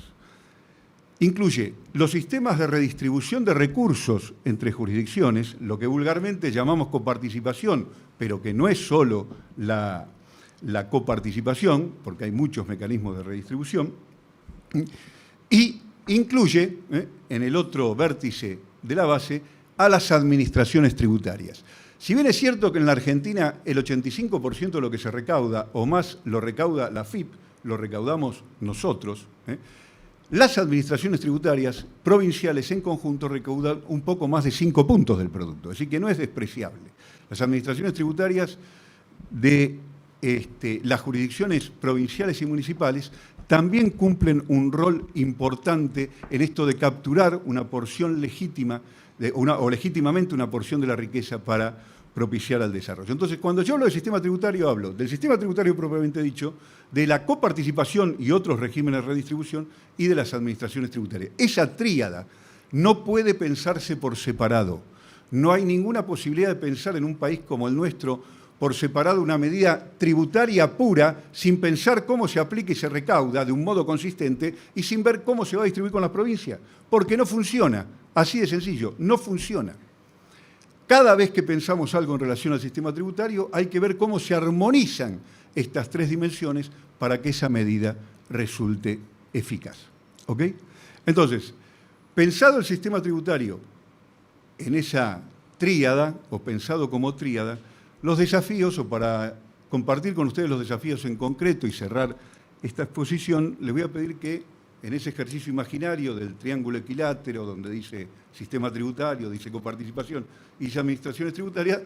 Incluye los sistemas de redistribución de recursos entre jurisdicciones, lo que vulgarmente llamamos coparticipación, pero que no es solo la coparticipación, porque hay muchos mecanismos de redistribución, y incluye, en el otro vértice de la base, a las administraciones tributarias. Si bien es cierto que en la Argentina el 85% de lo que se recauda, o más lo recauda la FIP, lo recaudamos nosotros, las administraciones tributarias provinciales en conjunto recaudan un poco más de 5 puntos del producto, así que no es despreciable. Las administraciones tributarias de las jurisdicciones provinciales y municipales también cumplen un rol importante en esto de capturar una porción legítima o legítimamente una porción de la riqueza para propiciar al desarrollo. Entonces, cuando yo hablo del sistema tributario, hablo del sistema tributario propiamente dicho, de la coparticipación y otros regímenes de redistribución y de las administraciones tributarias. Esa tríada No puede pensarse por separado. No hay ninguna posibilidad de pensar en un país como el nuestro por separado una medida tributaria pura, sin pensar cómo se aplica y se recauda de un modo consistente y sin ver cómo se va a distribuir con las provincias. Porque no funciona. Así de sencillo, no funciona. Cada vez que pensamos algo en relación al sistema tributario, hay que ver cómo se armonizan estas tres dimensiones para que esa medida resulte eficaz. ¿Ok? Entonces, pensado el sistema tributario en esa tríada, o pensado como tríada, los desafíos, o para compartir con ustedes los desafíos en concreto y cerrar esta exposición, les voy a pedir que en ese ejercicio imaginario del triángulo equilátero, donde dice sistema tributario, dice coparticipación y dice administraciones tributarias,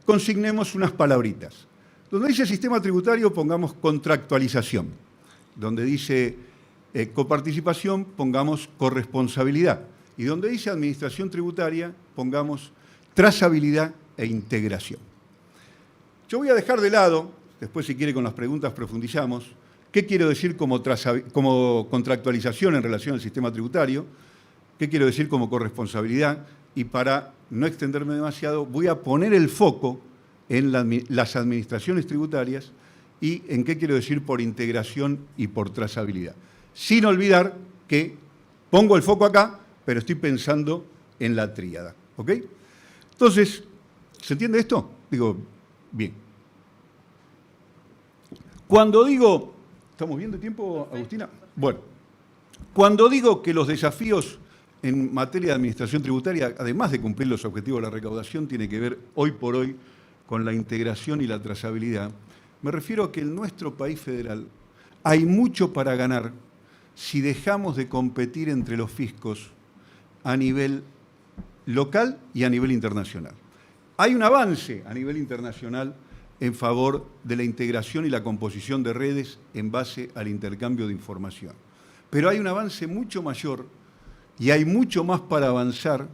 consignemos unas palabritas. Donde dice sistema tributario, pongamos contractualización. Donde dice coparticipación, pongamos corresponsabilidad. Y donde dice administración tributaria, pongamos trazabilidad e integración. Yo voy a dejar de lado, después si quiere con las preguntas profundizamos, qué quiero decir como contractualización en relación al sistema tributario, qué quiero decir como corresponsabilidad, y para no extenderme demasiado, voy a poner el foco en las administraciones tributarias y en qué quiero decir por integración y por trazabilidad. Sin olvidar que pongo el foco acá, pero estoy pensando en la tríada. ¿Ok? Entonces, ¿se entiende esto? Digo, bien. Cuando digo... ¿Estamos bien de tiempo, Agustina? Bueno, cuando digo que los desafíos en materia de administración tributaria, además de cumplir los objetivos de la recaudación, tiene que ver hoy por hoy con la integración y la trazabilidad, me refiero a que en nuestro país federal hay mucho para ganar si dejamos de competir entre los fiscos a nivel local y a nivel internacional. Hay un avance a nivel internacional en favor de la integración y la composición de redes en base al intercambio de información. Pero hay un avance mucho mayor y hay mucho más para avanzar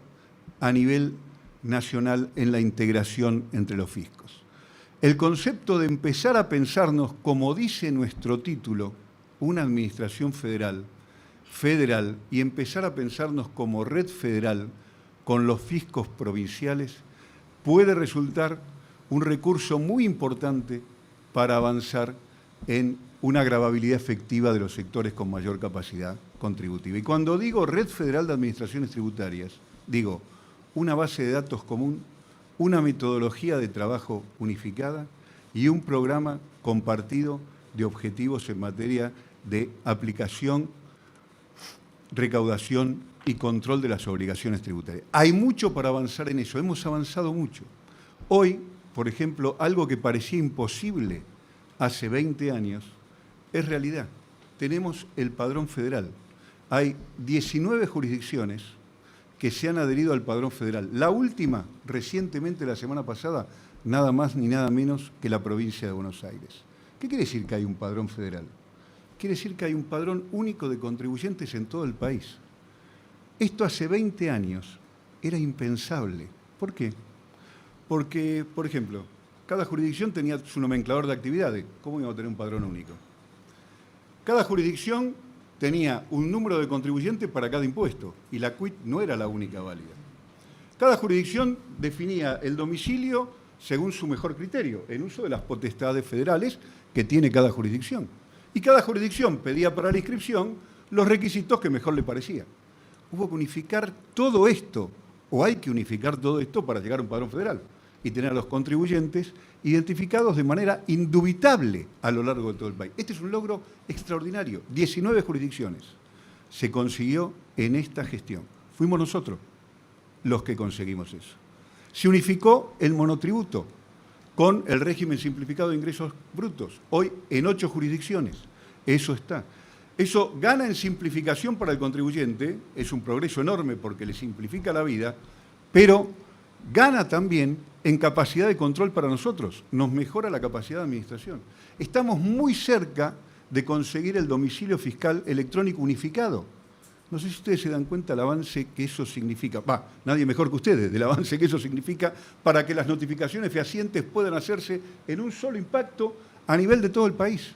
a nivel nacional en la integración entre los fiscos. El concepto de empezar a pensarnos, como dice nuestro título, una administración federal, y empezar a pensarnos como red federal con los fiscos provinciales, puede resultar un recurso muy importante para avanzar en una gravabilidad efectiva de los sectores con mayor capacidad contributiva. Y cuando digo Red Federal de Administraciones Tributarias, digo una base de datos común, una metodología de trabajo unificada y un programa compartido de objetivos en materia de aplicación, recaudación y control de las obligaciones tributarias. Hay mucho para avanzar en eso, hemos avanzado mucho. Hoy, por ejemplo, algo que parecía imposible hace 20 años, es realidad. Tenemos el padrón federal. Hay 19 jurisdicciones que se han adherido al padrón federal. La última, recientemente, la semana pasada, nada más ni nada menos que la provincia de Buenos Aires. ¿Qué quiere decir que hay un padrón federal? Quiere decir que hay un padrón único de contribuyentes en todo el país. Esto hace 20 años era impensable. ¿Por qué? Porque, por ejemplo, cada jurisdicción tenía su nomenclador de actividades. ¿Cómo íbamos a tener un padrón único? Cada jurisdicción tenía un número de contribuyentes para cada impuesto y la CUIT no era la única válida. Cada jurisdicción definía el domicilio según su mejor criterio, en uso de las potestades federales que tiene cada jurisdicción. Y cada jurisdicción pedía para la inscripción los requisitos que mejor le parecía. Hubo que unificar todo esto, o hay que unificar todo esto para llegar a un padrón federal y tener a los contribuyentes identificados de manera indubitable a lo largo de todo el país. Este es un logro extraordinario. 19 jurisdicciones se consiguió en esta gestión. Fuimos nosotros los que conseguimos eso. Se unificó el monotributo con el régimen simplificado de ingresos brutos, hoy en 8 jurisdicciones. Eso está. Eso gana en simplificación para el contribuyente, es un progreso enorme porque le simplifica la vida, pero gana también en capacidad de control para nosotros, nos mejora la capacidad de administración. Estamos muy cerca de conseguir el domicilio fiscal electrónico unificado. No sé si ustedes se dan cuenta del avance que eso significa. Nadie mejor que ustedes, del avance que eso significa para que las notificaciones fehacientes puedan hacerse en un solo impacto a nivel de todo el país.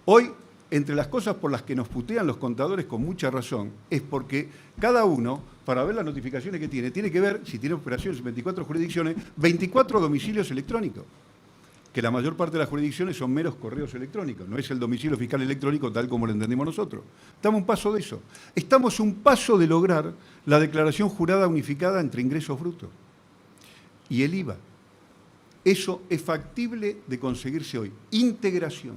Hoy entre las cosas por las que nos putean los contadores con mucha razón, es porque cada uno, para ver las notificaciones que tiene que ver, si tiene operaciones en 24 jurisdicciones, 24 domicilios electrónicos, que la mayor parte de las jurisdicciones son meros correos electrónicos, no es el domicilio fiscal electrónico tal como lo entendemos nosotros. Estamos a un paso de eso. Estamos a un paso de lograr la declaración jurada unificada entre ingresos brutos y el IVA. Eso es factible de conseguirse hoy. Integración.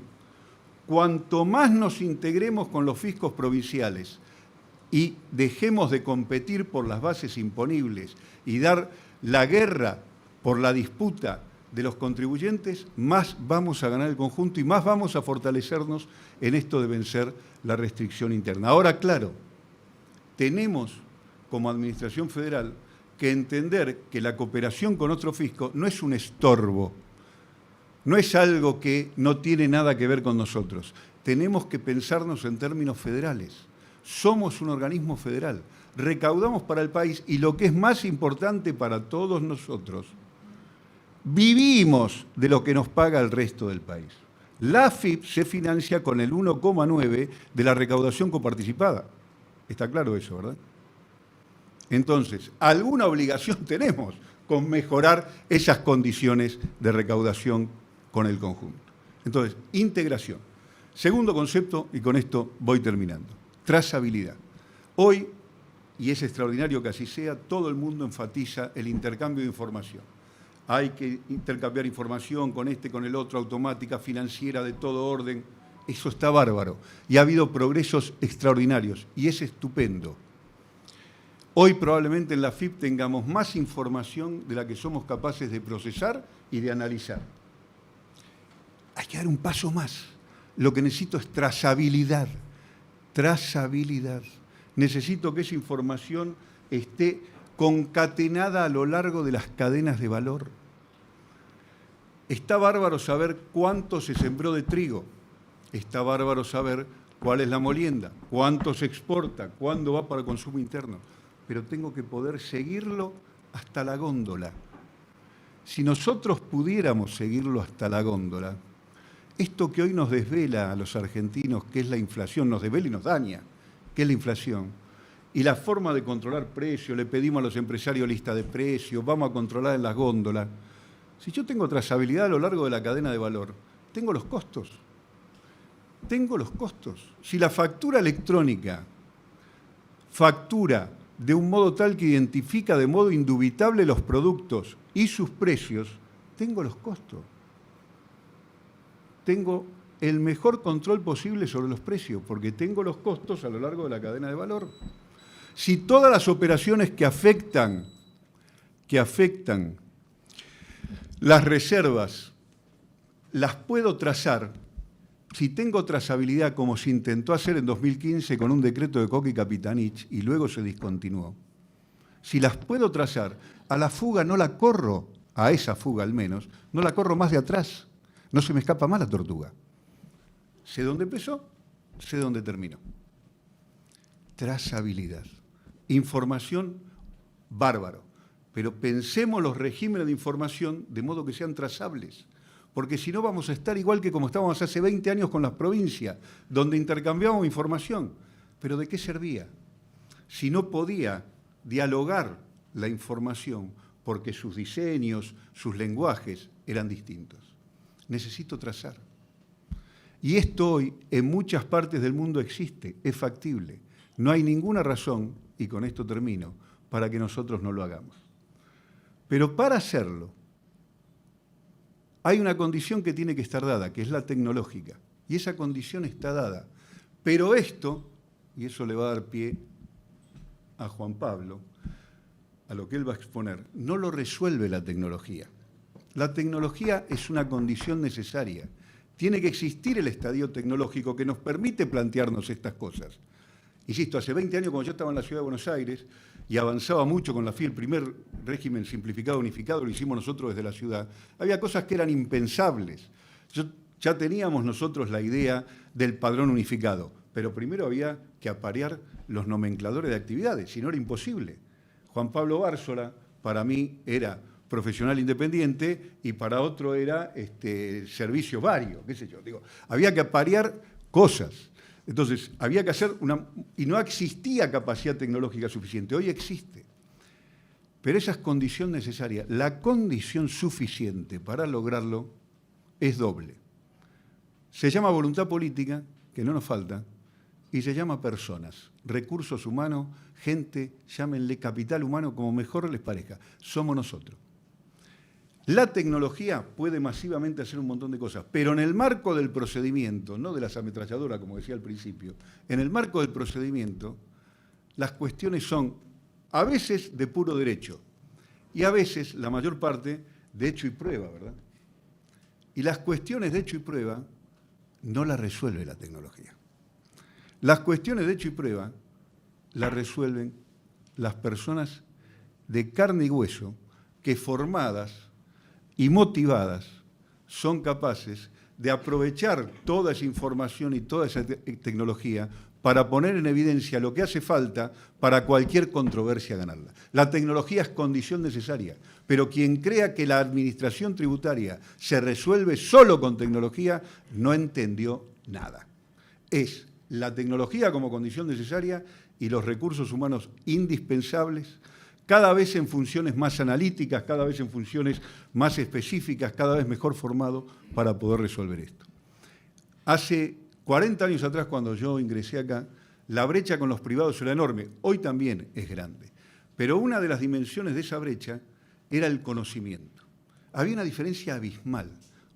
Cuanto más nos integremos con los fiscos provinciales y dejemos de competir por las bases imponibles y dar la guerra por la disputa de los contribuyentes, más vamos a ganar el conjunto y más vamos a fortalecernos en esto de vencer la restricción interna. Ahora, claro, tenemos como Administración Federal que entender que la cooperación con otro fisco no es un estorbo, no es algo que no tiene nada que ver con nosotros. Tenemos que pensarnos en términos federales. Somos un organismo federal, recaudamos para el país y lo que es más importante para todos nosotros, vivimos de lo que nos paga el resto del país. La AFIP se financia con el 1,9 de la recaudación coparticipada. Está claro eso, ¿verdad? Entonces, alguna obligación tenemos con mejorar esas condiciones de recaudación con el conjunto. Entonces, integración. Segundo concepto, y con esto voy terminando, trazabilidad. Hoy, y es extraordinario que así sea, todo el mundo enfatiza el intercambio de información. Hay que intercambiar información con este, con el otro, automática, financiera, de todo orden. Eso está bárbaro. Y ha habido progresos extraordinarios, y es estupendo. Hoy probablemente en la AFIP tengamos más información de la que somos capaces de procesar y de analizar. Hay que dar un paso más. Lo que necesito es trazabilidad. Trazabilidad. Necesito que esa información esté concatenada a lo largo de las cadenas de valor. Está bárbaro saber cuánto se sembró de trigo. Está bárbaro saber cuál es la molienda, cuánto se exporta, cuándo va para el consumo interno. Pero tengo que poder seguirlo hasta la góndola. Si nosotros pudiéramos seguirlo hasta la góndola, esto que hoy nos desvela a los argentinos, que es la inflación, nos desvela y nos daña, que es la inflación, y la forma de controlar precios, le pedimos a los empresarios lista de precios, vamos a controlar en las góndolas. Si yo tengo trazabilidad a lo largo de la cadena de valor, tengo los costos. Tengo los costos. Si la factura electrónica factura de un modo tal que identifica de modo indubitable los productos y sus precios, tengo los costos. Tengo el mejor control posible sobre los precios, porque tengo los costos a lo largo de la cadena de valor. Si todas las operaciones que afectan las reservas las puedo trazar, si tengo trazabilidad como se intentó hacer en 2015 con un decreto de Koch y Capitanich y luego se discontinuó, si las puedo trazar, a la fuga no la corro, a esa fuga al menos, no la corro más de atrás, no se me escapa más la tortuga. Sé dónde empezó, sé dónde terminó. Trazabilidad. Información, bárbaro. Pero pensemos los regímenes de información de modo que sean trazables. Porque si no vamos a estar igual que como estábamos hace 20 años con las provincias, donde intercambiábamos información. ¿Pero de qué servía? Si no podía dialogar la información porque sus diseños, sus lenguajes eran distintos. Necesito trazar. Y esto hoy en muchas partes del mundo existe, es factible. No hay ninguna razón, y con esto termino, para que nosotros no lo hagamos. Pero para hacerlo, hay una condición que tiene que estar dada, que es la tecnológica. Y esa condición está dada. Pero esto, y eso le va a dar pie a Juan Pablo, a lo que él va a exponer, no lo resuelve la tecnología. La tecnología es una condición necesaria. Tiene que existir el estadio tecnológico que nos permite plantearnos estas cosas. Insisto, hace 20 años cuando yo estaba en la Ciudad de Buenos Aires y avanzaba mucho con la FI, el primer régimen simplificado unificado lo hicimos nosotros desde la ciudad, había cosas que eran impensables. Ya teníamos nosotros la idea del padrón unificado, pero primero había que aparear los nomencladores de actividades, si no era imposible. Juan Pablo Bárzola, para mí, era profesional independiente y para otro era servicio vario, qué sé yo. Digo, había que aparear cosas. Entonces, había que hacer y no existía capacidad tecnológica suficiente. Hoy existe. Pero esa es condición necesaria. La condición suficiente para lograrlo es doble. Se llama voluntad política, que no nos falta, y se llama personas, recursos humanos, gente, llámenle capital humano, como mejor les parezca. Somos nosotros. La tecnología puede masivamente hacer un montón de cosas, pero en el marco del procedimiento, no de las ametralladoras, como decía al principio, en el marco del procedimiento, las cuestiones son a veces de puro derecho y a veces, la mayor parte, de hecho y prueba, ¿verdad? Y las cuestiones de hecho y prueba no las resuelve la tecnología. Las cuestiones de hecho y prueba las resuelven las personas de carne y hueso que formadas y motivadas son capaces de aprovechar toda esa información y toda esa tecnología para poner en evidencia lo que hace falta para cualquier controversia ganarla. La tecnología es condición necesaria, pero quien crea que la administración tributaria se resuelve solo con tecnología no entendió nada. Es la tecnología como condición necesaria y los recursos humanos indispensables, cada vez en funciones más analíticas, cada vez en funciones más específicas, cada vez mejor formado para poder resolver esto. Hace 40 años atrás, cuando yo ingresé acá, la brecha con los privados era enorme. Hoy también es grande. Pero una de las dimensiones de esa brecha era el conocimiento. Había una diferencia abismal.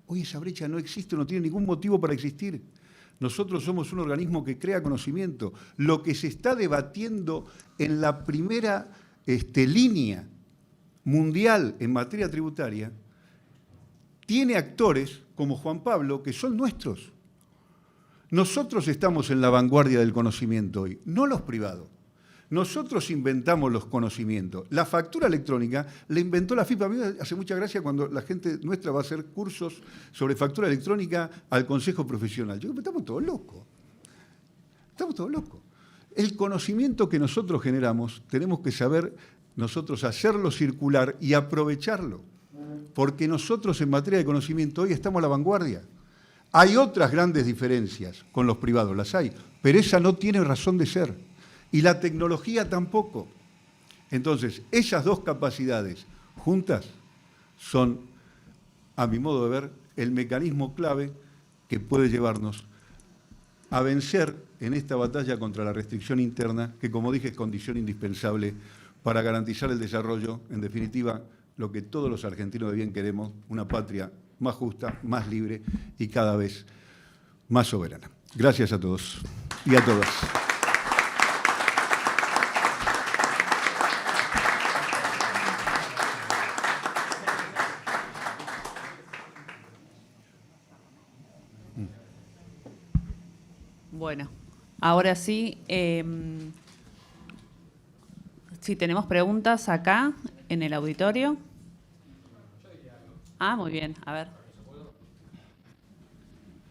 Hoy esa brecha no existe, no tiene ningún motivo para existir. Nosotros somos un organismo que crea conocimiento. Lo que se está debatiendo en la primera línea mundial en materia tributaria tiene actores como Juan Pablo que son nuestros. Nosotros estamos en la vanguardia del conocimiento hoy, no los privados. Nosotros inventamos los conocimientos. La factura electrónica la inventó la FIP. A mí me hace mucha gracia cuando la gente nuestra va a hacer cursos sobre factura electrónica al Consejo Profesional. Yo digo, estamos todos locos. Estamos todos locos. El conocimiento que nosotros generamos, tenemos que saber nosotros hacerlo circular y aprovecharlo. Porque nosotros en materia de conocimiento hoy estamos a la vanguardia. Hay otras grandes diferencias con los privados, las hay, pero esa no tiene razón de ser. Y la tecnología tampoco. Entonces, esas dos capacidades juntas son, a mi modo de ver, el mecanismo clave que puede llevarnos a vencer en esta batalla contra la restricción interna, que como dije es condición indispensable para garantizar el desarrollo, en definitiva, lo que todos los argentinos de bien queremos, una patria más justa, más libre y cada vez más soberana. Gracias a todos y a todas. Bueno, ahora sí, si tenemos preguntas acá en el auditorio. Ah, muy bien, a ver.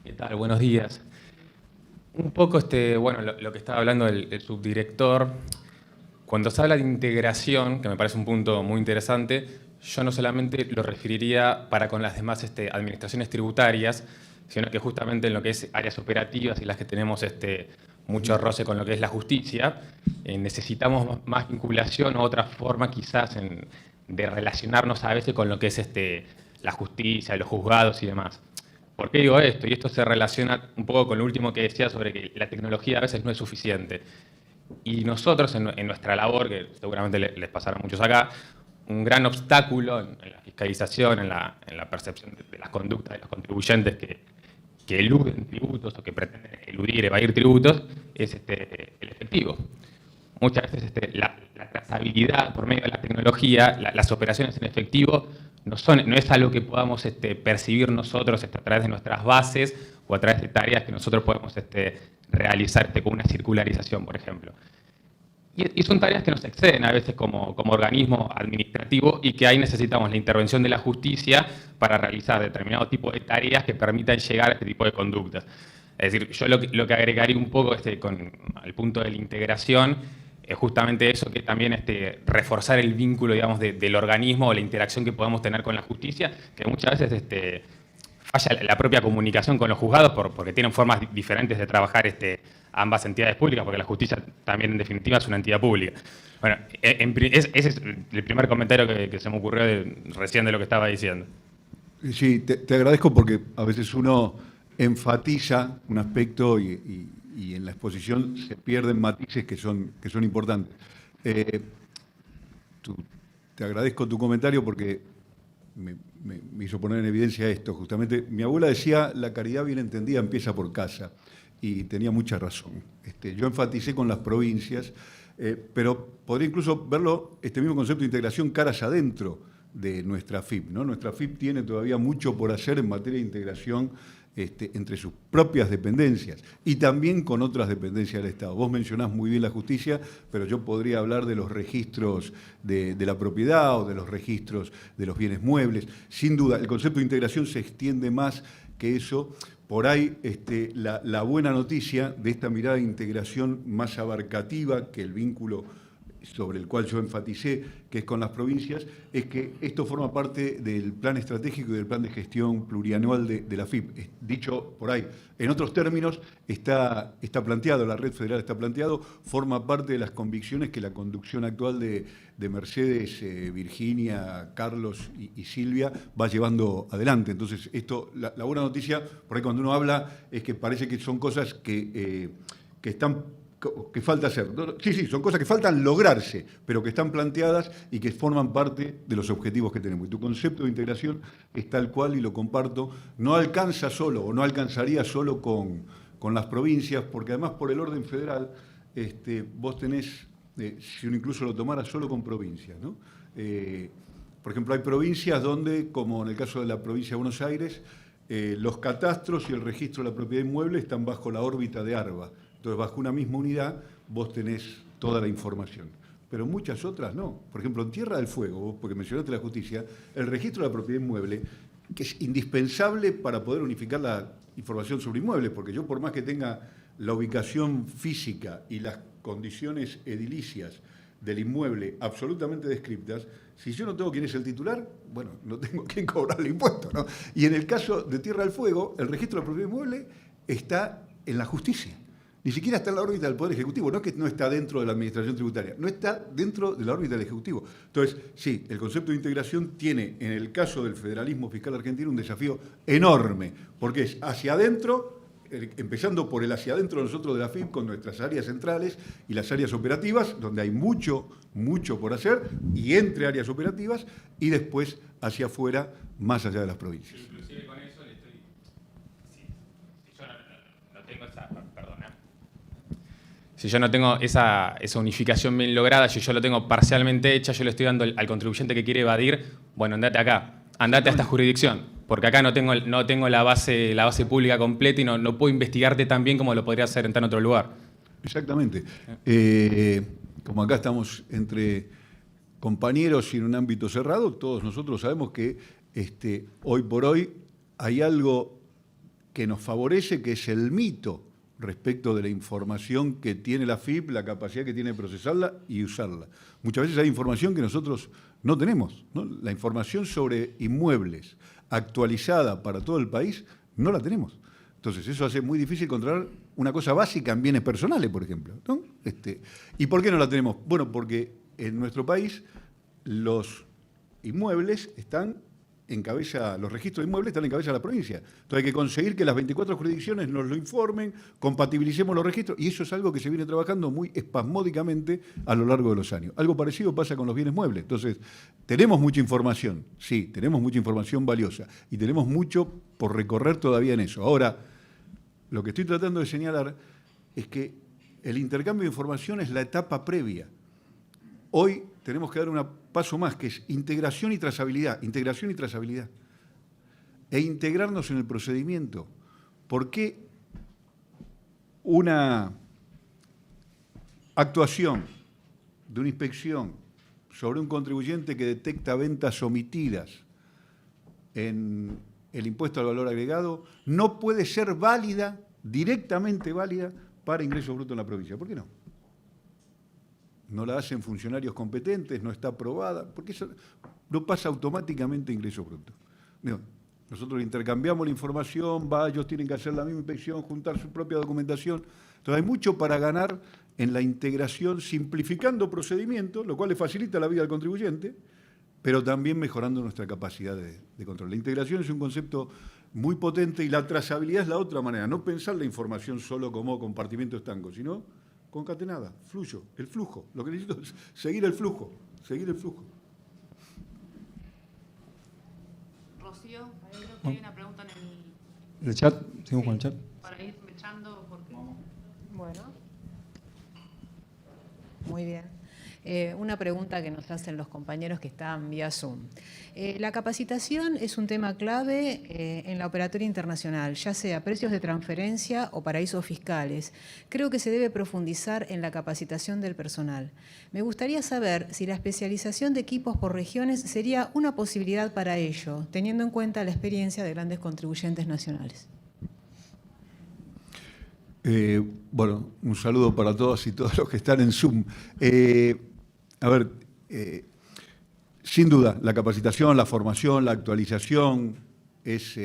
¿Qué tal? Buenos días. Un poco bueno, lo que estaba hablando el subdirector, cuando se habla de integración, que me parece un punto muy interesante, yo no solamente lo referiría para con las demás administraciones tributarias, sino que justamente en lo que es áreas operativas y las que tenemos mucho roce con lo que es la justicia, necesitamos más vinculación o otra forma quizás de relacionarnos a veces con lo que es la justicia, los juzgados y demás. ¿Por qué digo esto? Y esto se relaciona un poco con lo último que decía sobre que la tecnología a veces no es suficiente. Y nosotros en nuestra labor, que seguramente les pasará a muchos acá, un gran obstáculo en la fiscalización, en la percepción de las conductas de los contribuyentes que eluden tributos o que pretenden eludir, evadir tributos, es el efectivo. Muchas veces la trazabilidad por medio de la tecnología, las operaciones en efectivo, no es algo que podamos percibir nosotros a través de nuestras bases o a través de tareas que nosotros podemos realizar con una circularización, por ejemplo. Y son tareas que nos exceden a veces como organismo administrativo y que ahí necesitamos la intervención de la justicia para realizar determinado tipo de tareas que permitan llegar a este tipo de conductas. Es decir, yo lo que agregaría un poco con el punto de la integración es justamente eso, que también reforzar el vínculo, digamos, del organismo o la interacción que podemos tener con la justicia, que muchas veces falla la propia comunicación con los juzgados porque tienen formas diferentes de trabajar ambas entidades públicas, porque la justicia también en definitiva es una entidad pública. Bueno, ese es el primer comentario que se me ocurrió recién de lo que estaba diciendo. Sí, te agradezco porque a veces uno enfatiza un aspecto y en la exposición se pierden matices que son importantes. Te agradezco tu comentario porque me hizo poner en evidencia esto. Justamente, mi abuela decía, la caridad bien entendida empieza por casa, y tenía mucha razón. Yo enfaticé con las provincias, pero podría incluso verlo, este mismo concepto de integración caras adentro de nuestra FIP, ¿no? Nuestra FIP tiene todavía mucho por hacer en materia de integración entre sus propias dependencias y también con otras dependencias del Estado. Vos mencionás muy bien la justicia, pero yo podría hablar de los registros de la propiedad o de los registros de los bienes muebles. Sin duda, el concepto de integración se extiende más que eso. Por ahí la buena noticia de esta mirada de integración más abarcativa que el vínculo sobre el cual yo enfaticé, que es con las provincias, es que esto forma parte del plan estratégico y del plan de gestión plurianual de la FIP. Dicho por ahí, en otros términos, está planteado, la red federal está planteado, forma parte de las convicciones que la conducción actual de Mercedes, Virginia, Carlos y Silvia va llevando adelante. Entonces, la buena noticia, por ahí cuando uno habla, es que parece que son cosas que falta hacer. Sí, son cosas que faltan lograrse, pero que están planteadas y que forman parte de los objetivos que tenemos. Y tu concepto de integración es tal cual y lo comparto. No alcanza solo o no alcanzaría solo con las provincias, porque además por el orden federal vos tenés, si uno incluso lo tomara solo con provincias, ¿no? Por ejemplo, hay provincias donde, como en el caso de la provincia de Buenos Aires, los catastros y el registro de la propiedad inmueble están bajo la órbita de ARBA. Entonces, bajo una misma unidad, vos tenés toda la información. Pero muchas otras no. Por ejemplo, en Tierra del Fuego, vos, porque mencionaste la justicia, el registro de la propiedad inmueble, que es indispensable para poder unificar la información sobre inmuebles, porque yo, por más que tenga la ubicación física y las condiciones edilicias del inmueble absolutamente descriptas, si yo no tengo quién es el titular, bueno, no tengo quién cobrarle impuestos, ¿no? Y en el caso de Tierra del Fuego, el registro de la propiedad inmueble está en la justicia. Ni siquiera está en la órbita del Poder Ejecutivo, no es que no está dentro de la Administración Tributaria, no está dentro de la órbita del Ejecutivo. Entonces, sí, el concepto de integración tiene, en el caso del federalismo fiscal argentino, un desafío enorme, porque es hacia adentro, empezando por el hacia adentro de nosotros de la FIP, con nuestras áreas centrales y las áreas operativas, donde hay mucho por hacer, y entre áreas operativas, y después hacia afuera, más allá de las provincias. Inclusive con eso le estoy... Si yo no tengo esa... Perdona. Si yo no tengo esa unificación bien lograda, si yo lo tengo parcialmente hecha, yo le estoy dando al contribuyente que quiere evadir, bueno, andate acá, andate a esta jurisdicción, porque acá no tengo la base pública completa y no puedo investigarte tan bien como lo podría hacer en otro lugar. Exactamente. Como acá estamos entre compañeros y en un ámbito cerrado, todos nosotros sabemos que hoy por hoy hay algo que nos favorece, que es el mito respecto de la información que tiene la FIP, la capacidad que tiene de procesarla y usarla. Muchas veces hay información que nosotros no tenemos, ¿no? La información sobre inmuebles actualizada para todo el país no la tenemos. Entonces, eso hace muy difícil controlar una cosa básica en bienes personales, por ejemplo, ¿no? ¿Y por qué no la tenemos? Bueno, porque en nuestro país los inmuebles están en cabeza, los registros de inmuebles están en cabeza de la provincia. Entonces hay que conseguir que las 24 jurisdicciones nos lo informen, compatibilicemos los registros, y eso es algo que se viene trabajando muy espasmódicamente a lo largo de los años. Algo parecido pasa con los bienes muebles. Entonces, tenemos mucha información, sí, tenemos mucha información valiosa, y tenemos mucho por recorrer todavía en eso. Ahora, lo que estoy tratando de señalar es que el intercambio de información es la etapa previa. Hoy tenemos que dar un paso más, que es integración y trazabilidad. Integración y trazabilidad. E integrarnos en el procedimiento. ¿Por qué una actuación de una inspección sobre un contribuyente que detecta ventas omitidas en el impuesto al valor agregado no puede ser válida, directamente válida, para ingresos brutos en la provincia? ¿Por qué no? No la hacen funcionarios competentes, no está aprobada, porque eso no pasa automáticamente a ingresos brutos. Nosotros intercambiamos la información, ellos tienen que hacer la misma inspección, juntar su propia documentación. Entonces hay mucho para ganar en la integración, simplificando procedimientos, lo cual le facilita la vida al contribuyente, pero también mejorando nuestra capacidad de control. La integración es un concepto muy potente y la trazabilidad es la otra manera. No pensar la información solo como compartimiento estanco, sino concatenada, el flujo. Lo que necesito es seguir el flujo. Rocío, creo que hay una pregunta en ¿El chat? ¿Seguimos con el chat? para ir echando porque... Bueno, muy bien. Una pregunta que nos hacen los compañeros que están vía Zoom. La capacitación es un tema clave en la operatoria internacional, ya sea precios de transferencia o paraísos fiscales. Creo que se debe profundizar en la capacitación del personal. Me gustaría saber si la especialización de equipos por regiones sería una posibilidad para ello, teniendo en cuenta la experiencia de grandes contribuyentes nacionales. Bueno, un saludo para todos y todos los que están en Zoom. Sin duda, la capacitación, la formación, la actualización es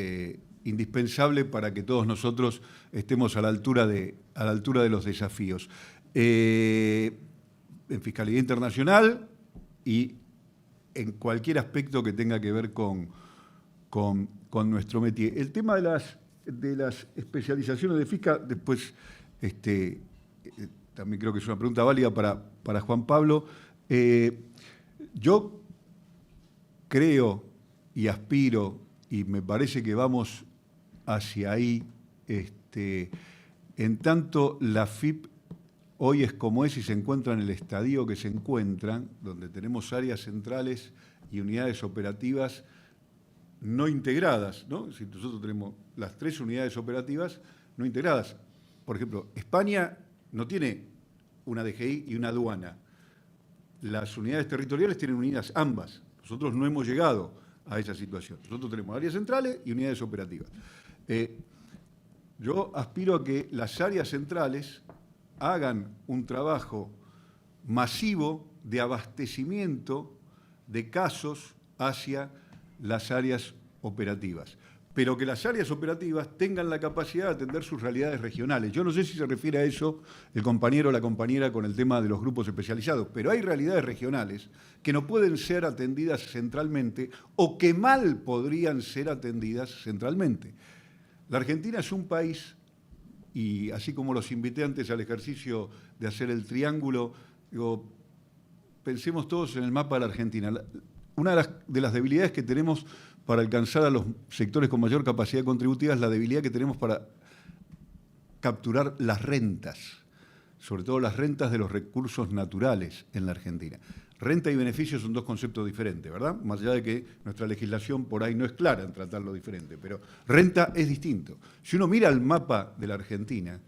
indispensable para que todos nosotros estemos a la altura de los desafíos. En fiscalidad internacional y en cualquier aspecto que tenga que ver con nuestro métier. El tema de las especializaciones de fisca, después también creo que es una pregunta válida para Juan Pablo. Yo creo y aspiro, y me parece que vamos hacia ahí, en tanto la FIP hoy es como es y se encuentra en el estadio que se encuentran, donde tenemos áreas centrales y unidades operativas no integradas, ¿no? Si nosotros tenemos las 3 unidades operativas no integradas. Por ejemplo, España no tiene una DGI y una aduana. Las unidades territoriales tienen unidas ambas. Nosotros no hemos llegado a esa situación. Nosotros tenemos áreas centrales y unidades operativas. Yo aspiro a que las áreas centrales hagan un trabajo masivo de abastecimiento de casos hacia las áreas operativas, pero que las áreas operativas tengan la capacidad de atender sus realidades regionales. Yo no sé si se refiere a eso el compañero o la compañera con el tema de los grupos especializados, pero hay realidades regionales que no pueden ser atendidas centralmente o que mal podrían ser atendidas centralmente. La Argentina es un país, y así como los invité antes al ejercicio de hacer el triángulo, digo, pensemos todos en el mapa de la Argentina. Una de las debilidades que tenemos para alcanzar a los sectores con mayor capacidad contributiva es la debilidad que tenemos para capturar las rentas, sobre todo las rentas de los recursos naturales en la Argentina. Renta y beneficio son 2 conceptos diferentes, ¿verdad? Más allá de que nuestra legislación por ahí no es clara en tratarlo diferente, pero renta es distinto. Si uno mira el mapa de la Argentina,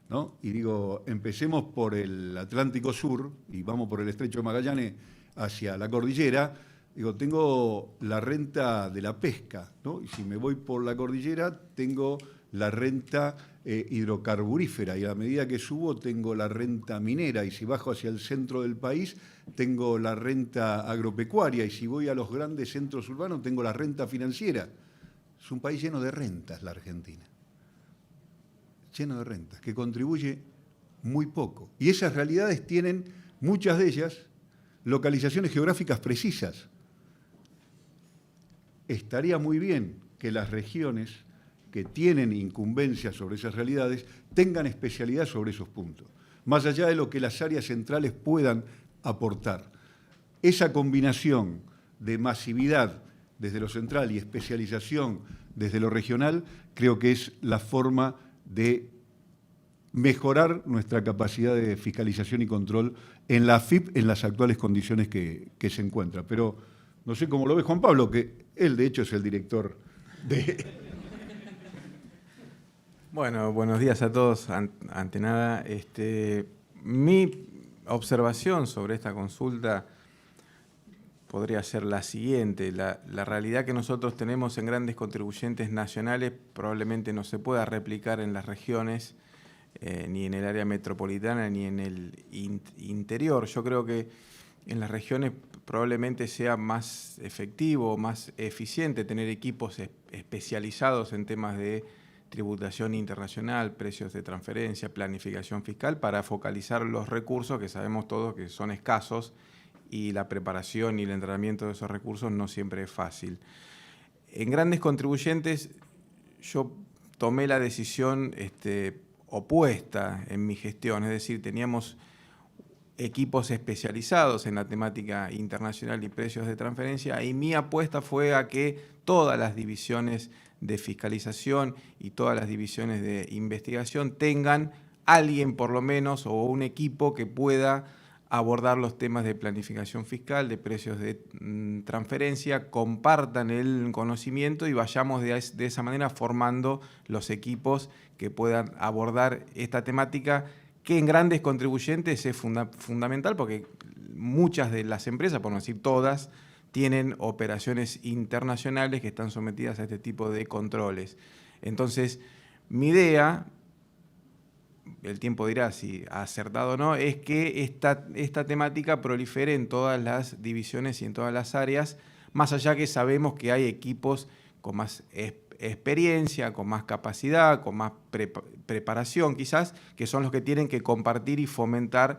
¿no? Y digo, empecemos por el Atlántico Sur y vamos por el Estrecho de Magallanes hacia la cordillera, digo, tengo la renta de la pesca, ¿no? Y si me voy por la cordillera, tengo la renta hidrocarburífera, y a medida que subo tengo la renta minera, y si bajo hacia el centro del país tengo la renta agropecuaria, y si voy a los grandes centros urbanos tengo la renta financiera. Es un país lleno de rentas la Argentina, lleno de rentas, que contribuye muy poco. Y esas realidades tienen, muchas de ellas, localizaciones geográficas precisas. Estaría muy bien que las regiones que tienen incumbencia sobre esas realidades tengan especialidad sobre esos puntos, más allá de lo que las áreas centrales puedan aportar. Esa combinación de masividad desde lo central y especialización desde lo regional, creo que es la forma de mejorar nuestra capacidad de fiscalización y control en la AFIP en las actuales condiciones que se encuentra. Pero no sé cómo lo ve Juan Pablo, que él de hecho es el director de... Bueno, buenos días a todos. Ante nada, mi observación sobre esta consulta podría ser la siguiente. La realidad que nosotros tenemos en grandes contribuyentes nacionales probablemente no se pueda replicar en las regiones, ni en el área metropolitana, ni en el interior. Yo creo que en las regiones probablemente sea más efectivo, más eficiente tener equipos especializados en temas de tributación internacional, precios de transferencia, planificación fiscal, para focalizar los recursos que sabemos todos que son escasos y la preparación y el entrenamiento de esos recursos no siempre es fácil. En grandes contribuyentes yo tomé la decisión opuesta en mi gestión, es decir, teníamos equipos especializados en la temática internacional y precios de transferencia, y mi apuesta fue a que todas las divisiones de fiscalización y todas las divisiones de investigación tengan alguien por lo menos o un equipo que pueda abordar los temas de planificación fiscal, de precios de transferencia, compartan el conocimiento y vayamos de esa manera formando los equipos que puedan abordar esta temática, que en grandes contribuyentes es fundamental porque muchas de las empresas, por no decir todas, tienen operaciones internacionales que están sometidas a este tipo de controles. Entonces, mi idea, el tiempo dirá si ha acertado o no, es que esta temática prolifere en todas las divisiones y en todas las áreas, más allá que sabemos que hay equipos con más experiencia, con más capacidad, con más preparación quizás, que son los que tienen que compartir y fomentar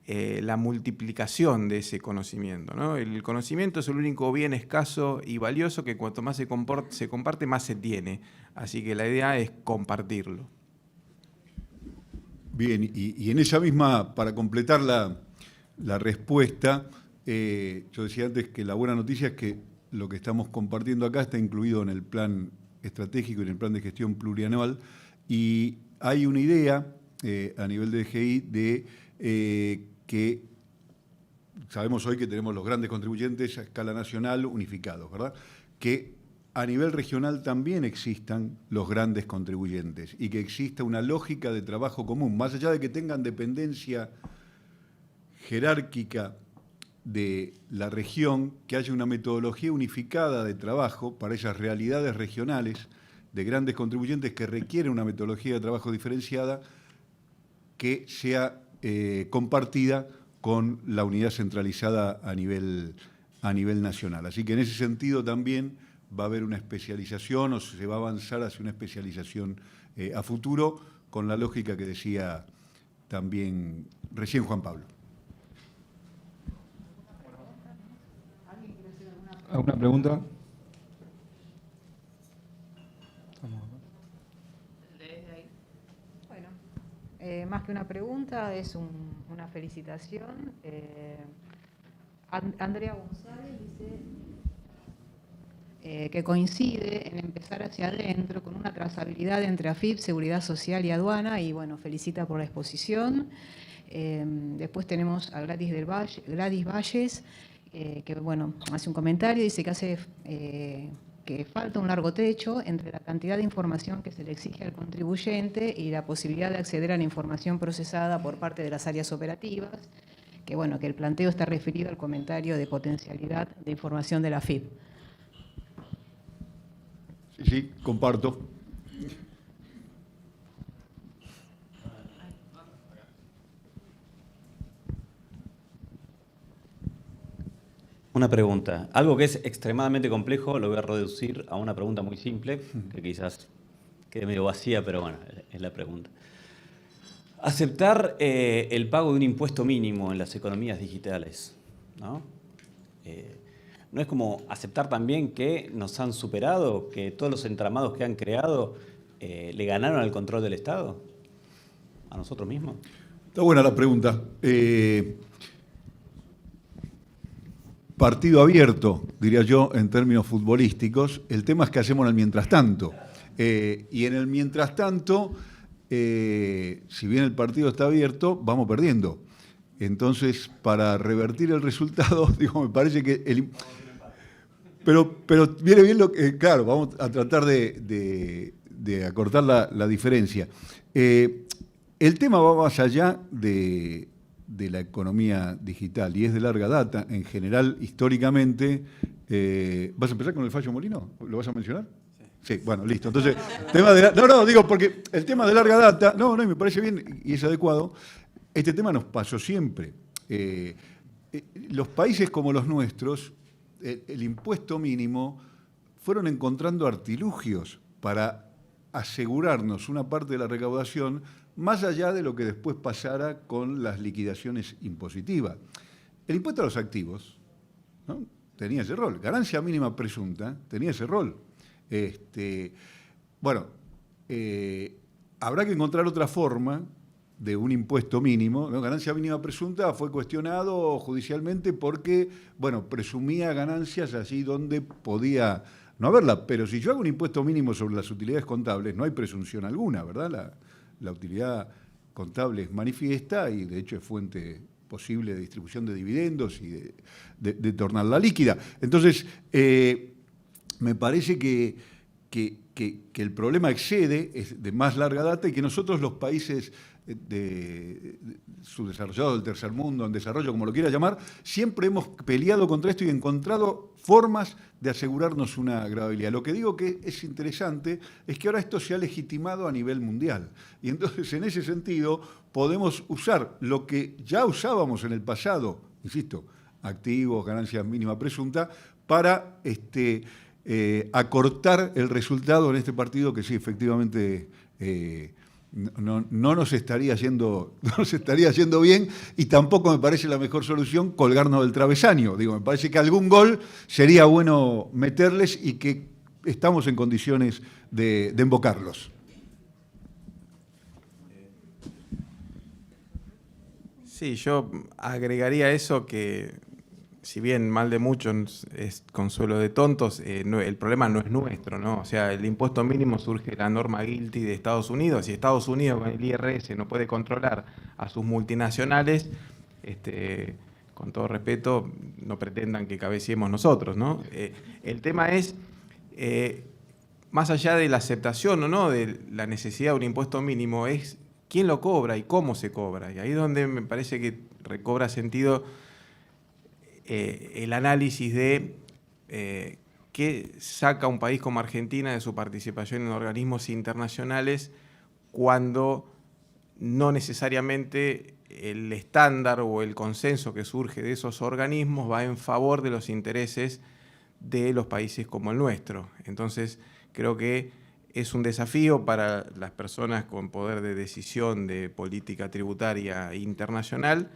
la multiplicación de ese conocimiento, ¿no? El conocimiento es el único bien escaso y valioso que cuanto más se comparte, más se tiene. Así que la idea es compartirlo. Bien, y en esa misma, para completar la respuesta, yo decía antes que la buena noticia es que lo que estamos compartiendo acá está incluido en el plan estratégico y en el plan de gestión plurianual, y hay una idea a nivel de DGI de que sabemos hoy que tenemos los grandes contribuyentes a escala nacional unificados, ¿verdad? Que a nivel regional también existan los grandes contribuyentes y que exista una lógica de trabajo común, más allá de que tengan dependencia jerárquica de la región, que haya una metodología unificada de trabajo para esas realidades regionales de grandes contribuyentes que requieren una metodología de trabajo diferenciada que sea compartida con la unidad centralizada a nivel nacional. Así que en ese sentido también va a haber una especialización o se va a avanzar hacia una especialización a futuro con la lógica que decía también recién Juan Pablo. ¿Alguna pregunta? Bueno, más que una pregunta, es una felicitación. Andrea González dice que coincide en empezar hacia adentro con una trazabilidad entre AFIP, Seguridad Social y Aduana, y bueno, felicita por la exposición. Después tenemos a Gladys Valles, que bueno, hace un comentario, dice que que falta un largo trecho entre la cantidad de información que se le exige al contribuyente y la posibilidad de acceder a la información procesada por parte de las áreas operativas, que bueno, que el planteo está referido al comentario de potencialidad de información de la AFIP. Sí, comparto. Una pregunta. Algo que es extremadamente complejo lo voy a reducir a una pregunta muy simple, que quizás quede medio vacía, pero bueno, es la pregunta. Aceptar el pago de un impuesto mínimo en las economías digitales, ¿no? ¿No es como aceptar también que nos han superado, que todos los entramados que han creado le ganaron al control del Estado? ¿A nosotros mismos? Está buena la pregunta. Partido abierto, diría yo, en términos futbolísticos. El tema es que hacemos en el mientras tanto. Y en el mientras tanto, si bien el partido está abierto, vamos perdiendo. Entonces, para revertir el resultado, digo, me parece que... Pero viene bien lo que... claro, vamos a tratar de acortar la diferencia. El tema va más allá de la economía digital y es de larga data. En general, históricamente... ¿vas a empezar con el fallo Molino? ¿Lo vas a mencionar? Sí, bueno, listo. Entonces, digo, porque el tema de larga data, y me parece bien y es adecuado. Este tema nos pasó siempre. los países como los nuestros, el impuesto mínimo, fueron encontrando artilugios para asegurarnos una parte de la recaudación más allá de lo que después pasara con las liquidaciones impositivas. El impuesto a los activos, ¿no?, tenía ese rol. Ganancia mínima presunta tenía ese rol. Habrá que encontrar otra forma de un impuesto mínimo, ¿no? Ganancia mínima presunta fue cuestionado judicialmente porque, presumía ganancias allí donde podía no haberla. Pero si yo hago un impuesto mínimo sobre las utilidades contables, no hay presunción alguna, ¿verdad? La utilidad contable es manifiesta y, de hecho, es fuente posible de distribución de dividendos y de tornarla líquida. Entonces, me parece que el problema excede, es de más larga data, y que nosotros, los países subdesarrollados, del tercer mundo, en desarrollo, como lo quiera llamar, siempre hemos peleado contra esto y encontrado formas de asegurarnos una gravabilidad. Lo que digo que es interesante es que ahora esto se ha legitimado a nivel mundial. Y entonces, en ese sentido, podemos usar lo que ya usábamos en el pasado, insisto, activos, ganancia mínima presunta, para acortar el resultado en este partido que sí, efectivamente, no nos estaría yendo bien, y tampoco me parece la mejor solución colgarnos del travesaño. Me parece que algún gol sería bueno meterles y que estamos en condiciones de invocarlos. Sí, yo agregaría eso, que si bien mal de muchos es consuelo de tontos, el problema no es nuestro, ¿no? O sea, el impuesto mínimo surge de la norma GILTI de Estados Unidos, y Estados Unidos con el IRS no puede controlar a sus multinacionales, con todo respeto, no pretendan que cabeciemos nosotros, ¿no? El tema es, más allá de la aceptación o no de la necesidad de un impuesto mínimo, es quién lo cobra y cómo se cobra. Y ahí es donde me parece que recobra sentido el análisis de qué saca un país como Argentina de su participación en organismos internacionales cuando no necesariamente el estándar o el consenso que surge de esos organismos va en favor de los intereses de los países como el nuestro. Entonces, creo que es un desafío para las personas con poder de decisión de política tributaria internacional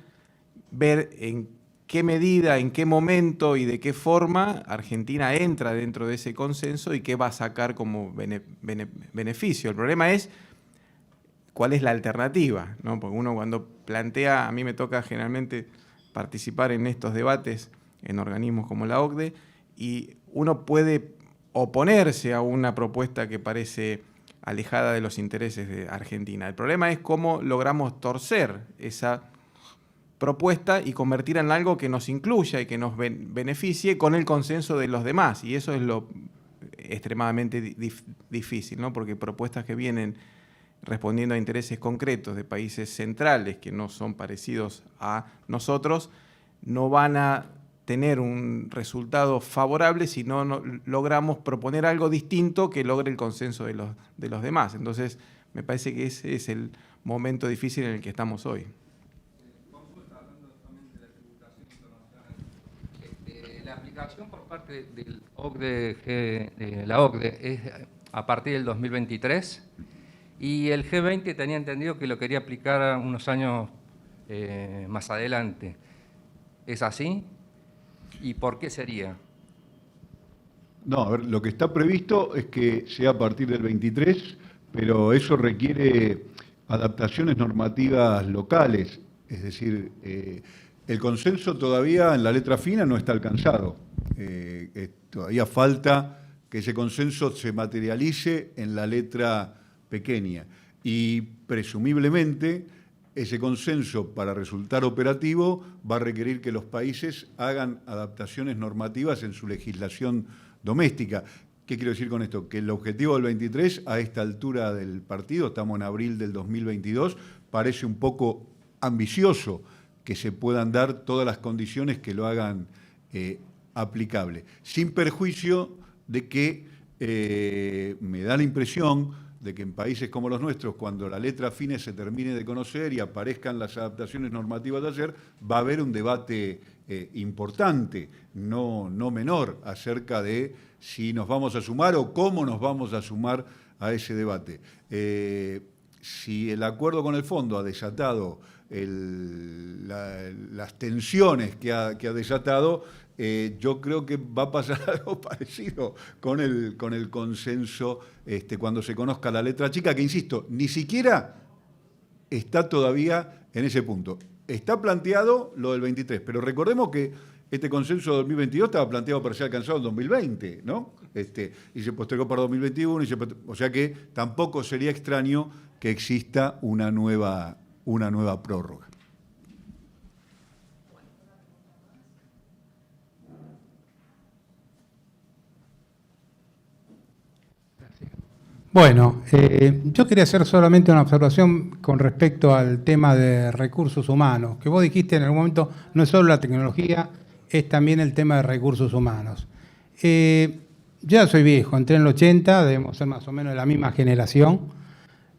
ver en qué medida, en qué momento y de qué forma Argentina entra dentro de ese consenso y qué va a sacar como beneficio. El problema es cuál es la alternativa, ¿no? Porque uno, cuando plantea, a mí me toca generalmente participar en estos debates en organismos como la OCDE, y uno puede oponerse a una propuesta que parece alejada de los intereses de Argentina. El problema es cómo logramos torcer esa propuesta y convertirla en algo que nos incluya y que nos beneficie con el consenso de los demás. Y eso es lo extremadamente difícil, ¿no? Porque propuestas que vienen respondiendo a intereses concretos de países centrales que no son parecidos a nosotros, no van a tener un resultado favorable si no logramos proponer algo distinto que logre el consenso de los demás. Entonces, me parece que ese es el momento difícil en el que estamos hoy. La aplicación por parte del OCDE, de la OCDE, es a partir del 2023, y el G20 tenía entendido que lo quería aplicar unos años más adelante. ¿Es así? ¿Y por qué sería? No, a ver, lo que está previsto es que sea a partir del 23, pero eso requiere adaptaciones normativas locales, es decir, el consenso todavía en la letra fina no está alcanzado. Todavía falta que ese consenso se materialice en la letra pequeña. Y presumiblemente ese consenso, para resultar operativo, va a requerir que los países hagan adaptaciones normativas en su legislación doméstica. ¿Qué quiero decir con esto? Que el objetivo del 23, a esta altura del partido, estamos en abril del 2022, parece un poco ambicioso que se puedan dar todas las condiciones que lo hagan aplicable, sin perjuicio de que me da la impresión de que en países como los nuestros, cuando la letra fina se termine de conocer y aparezcan las adaptaciones normativas de hacer, va a haber un debate importante, no menor, acerca de si nos vamos a sumar o cómo nos vamos a sumar a ese debate. Si el acuerdo con el fondo ha desatado las tensiones que ha desatado, yo creo que va a pasar algo parecido con el consenso cuando se conozca la letra chica, que insisto, ni siquiera está todavía en ese punto. Está planteado lo del 23, pero recordemos que este consenso de 2022 estaba planteado para ser alcanzado en 2020, ¿no? Y se postergó para 2021, o sea que tampoco sería extraño que exista una nueva prórroga. Bueno, yo quería hacer solamente una observación con respecto al tema de recursos humanos, que vos dijiste en algún momento, no es solo la tecnología, es también el tema de recursos humanos. Ya soy viejo, entré en el 80, debemos ser más o menos de la misma generación.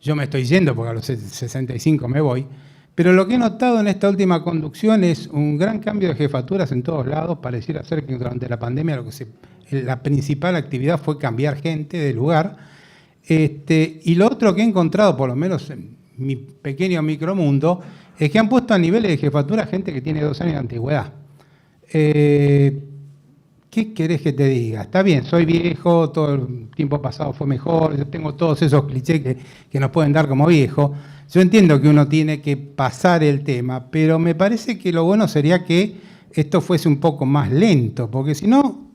Yo me estoy yendo porque a los 65 me voy. Pero lo que he notado en esta última conducción es un gran cambio de jefaturas en todos lados. Pareciera ser que durante la pandemia la principal actividad fue cambiar gente de lugar. Y lo otro que he encontrado, por lo menos en mi pequeño micromundo, es que han puesto a niveles de jefatura gente que tiene 2 años de antigüedad. ¿Qué querés que te diga? Está bien, soy viejo, todo el tiempo pasado fue mejor, yo tengo todos esos clichés que nos pueden dar como viejo. Yo entiendo que uno tiene que pasar el tema, pero me parece que lo bueno sería que esto fuese un poco más lento, porque si no,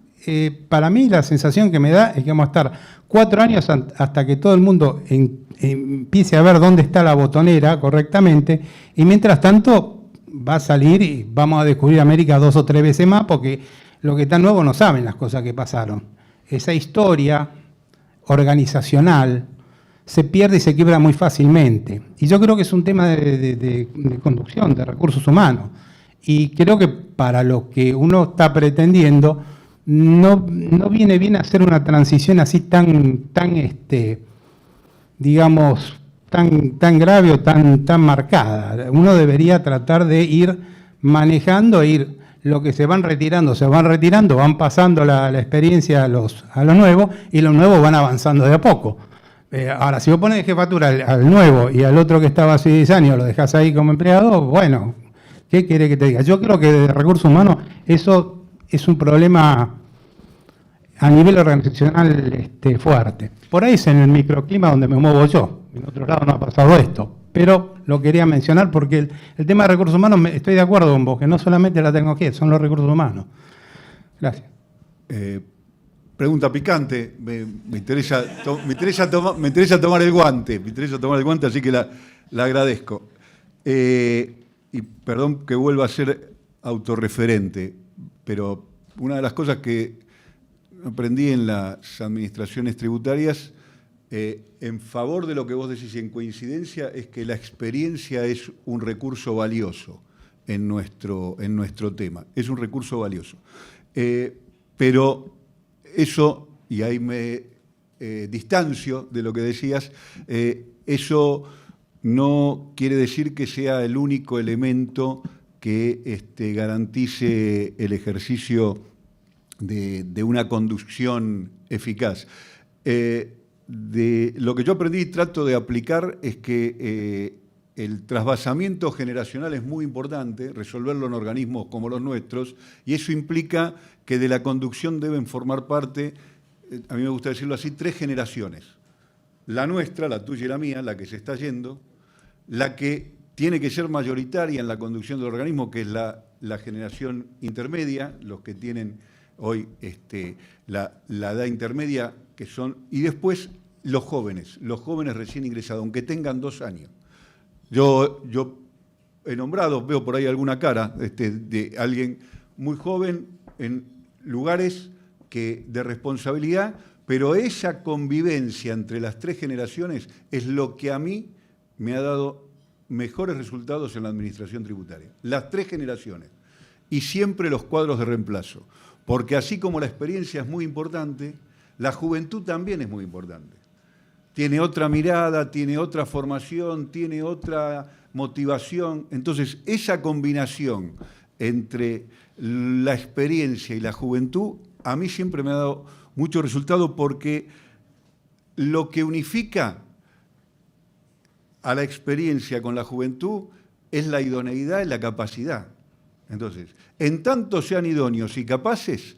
para mí la sensación que me da es que vamos a estar 4 años hasta que todo el mundo empiece a ver dónde está la botonera correctamente, y mientras tanto va a salir y vamos a descubrir América 2 o 3 veces más, porque los que están nuevos no saben las cosas que pasaron. Esa historia organizacional se pierde y se quiebra muy fácilmente. Y yo creo que es un tema de conducción, de recursos humanos. Y creo que para lo que uno está pretendiendo, no viene bien hacer una transición así tan grave o tan marcada. Uno debería tratar de ir manejando, lo que se van retirando, van pasando la experiencia a los nuevos, y los nuevos van avanzando de a poco. Ahora, si vos pones de jefatura al nuevo y al otro que estaba hace 10 años lo dejás ahí como empleado, bueno, ¿qué querés que te diga? Yo creo que de recursos humanos eso es un problema a nivel organizacional fuerte. Por ahí es en el microclima donde me muevo yo. En otro lado no ha pasado esto. Pero lo quería mencionar porque el tema de recursos humanos, estoy de acuerdo con vos, que no solamente la tecnología, son los recursos humanos. Gracias. Pregunta picante, me interesa tomar el guante, así que la agradezco. Y perdón que vuelva a ser autorreferente, pero una de las cosas que aprendí en las administraciones tributarias, en favor de lo que vos decís y en coincidencia, es que la experiencia es un recurso valioso en nuestro tema. Es un recurso valioso. Pero eso, y ahí me distancio de lo que decías, eso no quiere decir que sea el único elemento que garantice el ejercicio de una conducción eficaz. De lo que yo aprendí y trato de aplicar es que el trasvasamiento generacional es muy importante, resolverlo en organismos como los nuestros, y eso implica que de la conducción deben formar parte, a mí me gusta decirlo así, 3 generaciones. La nuestra, la tuya y la mía, la que se está yendo, la que tiene que ser mayoritaria en la conducción del organismo, que es la generación intermedia, los que tienen hoy la edad intermedia, que son, y después los jóvenes recién ingresados, aunque tengan 2 años. Yo he nombrado, veo por ahí alguna cara de alguien muy joven en lugares de responsabilidad, pero esa convivencia entre las 3 generaciones es lo que a mí me ha dado mejores resultados en la administración tributaria. Las 3 generaciones. Y siempre los cuadros de reemplazo. Porque así como la experiencia es muy importante, la juventud también es muy importante. Tiene otra mirada, tiene otra formación, tiene otra motivación. Entonces, esa combinación entre la experiencia y la juventud, a mí siempre me ha dado mucho resultado porque lo que unifica a la experiencia con la juventud es la idoneidad y la capacidad. Entonces, en tanto sean idóneos y capaces,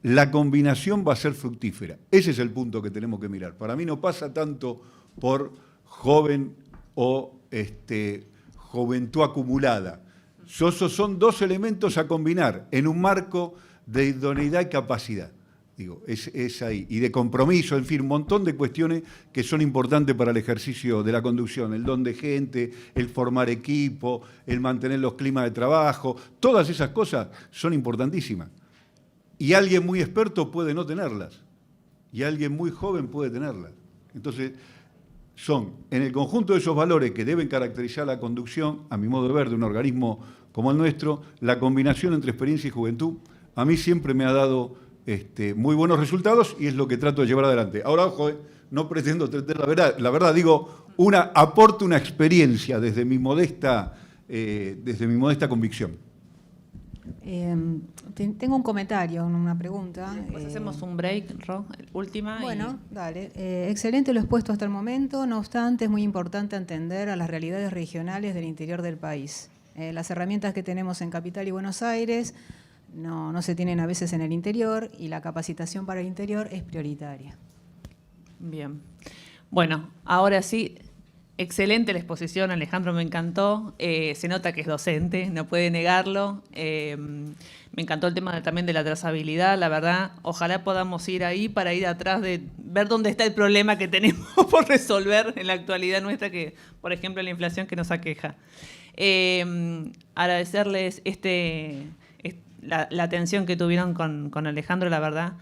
la combinación va a ser fructífera. Ese es el punto que tenemos que mirar. Para mí no pasa tanto por joven o juventud acumulada. Son dos elementos a combinar en un marco de idoneidad y capacidad. Digo, es ahí. Y de compromiso, en fin, un montón de cuestiones que son importantes para el ejercicio de la conducción. El don de gente, el formar equipo, el mantener los climas de trabajo. Todas esas cosas son importantísimas. Y alguien muy experto puede no tenerlas. Y alguien muy joven puede tenerlas. Entonces, son, en el conjunto de esos valores que deben caracterizar la conducción, a mi modo de ver, de un organismo como el nuestro, la combinación entre experiencia y juventud, a mí siempre me ha dado muy buenos resultados y es lo que trato de llevar adelante. Ahora, ojo, no pretendo tener la verdad digo, aporto una experiencia desde mi modesta convicción. Tengo un comentario, una pregunta. Después hacemos un break, Ro, última. Bueno, dale. Excelente lo expuesto hasta el momento, no obstante es muy importante entender a las realidades regionales del interior del país. Las herramientas que tenemos en Capital y Buenos Aires no se tienen a veces en el interior y la capacitación para el interior es prioritaria. Bien. Bueno, ahora sí, excelente la exposición, Alejandro, me encantó. Se nota que es docente, no puede negarlo. Me encantó el tema también de la trazabilidad, la verdad. Ojalá podamos ir ahí para ir atrás de ver dónde está el problema que tenemos por resolver en la actualidad nuestra, que, por ejemplo, la inflación que nos aqueja. Agradecerles la atención que tuvieron con Alejandro, la verdad.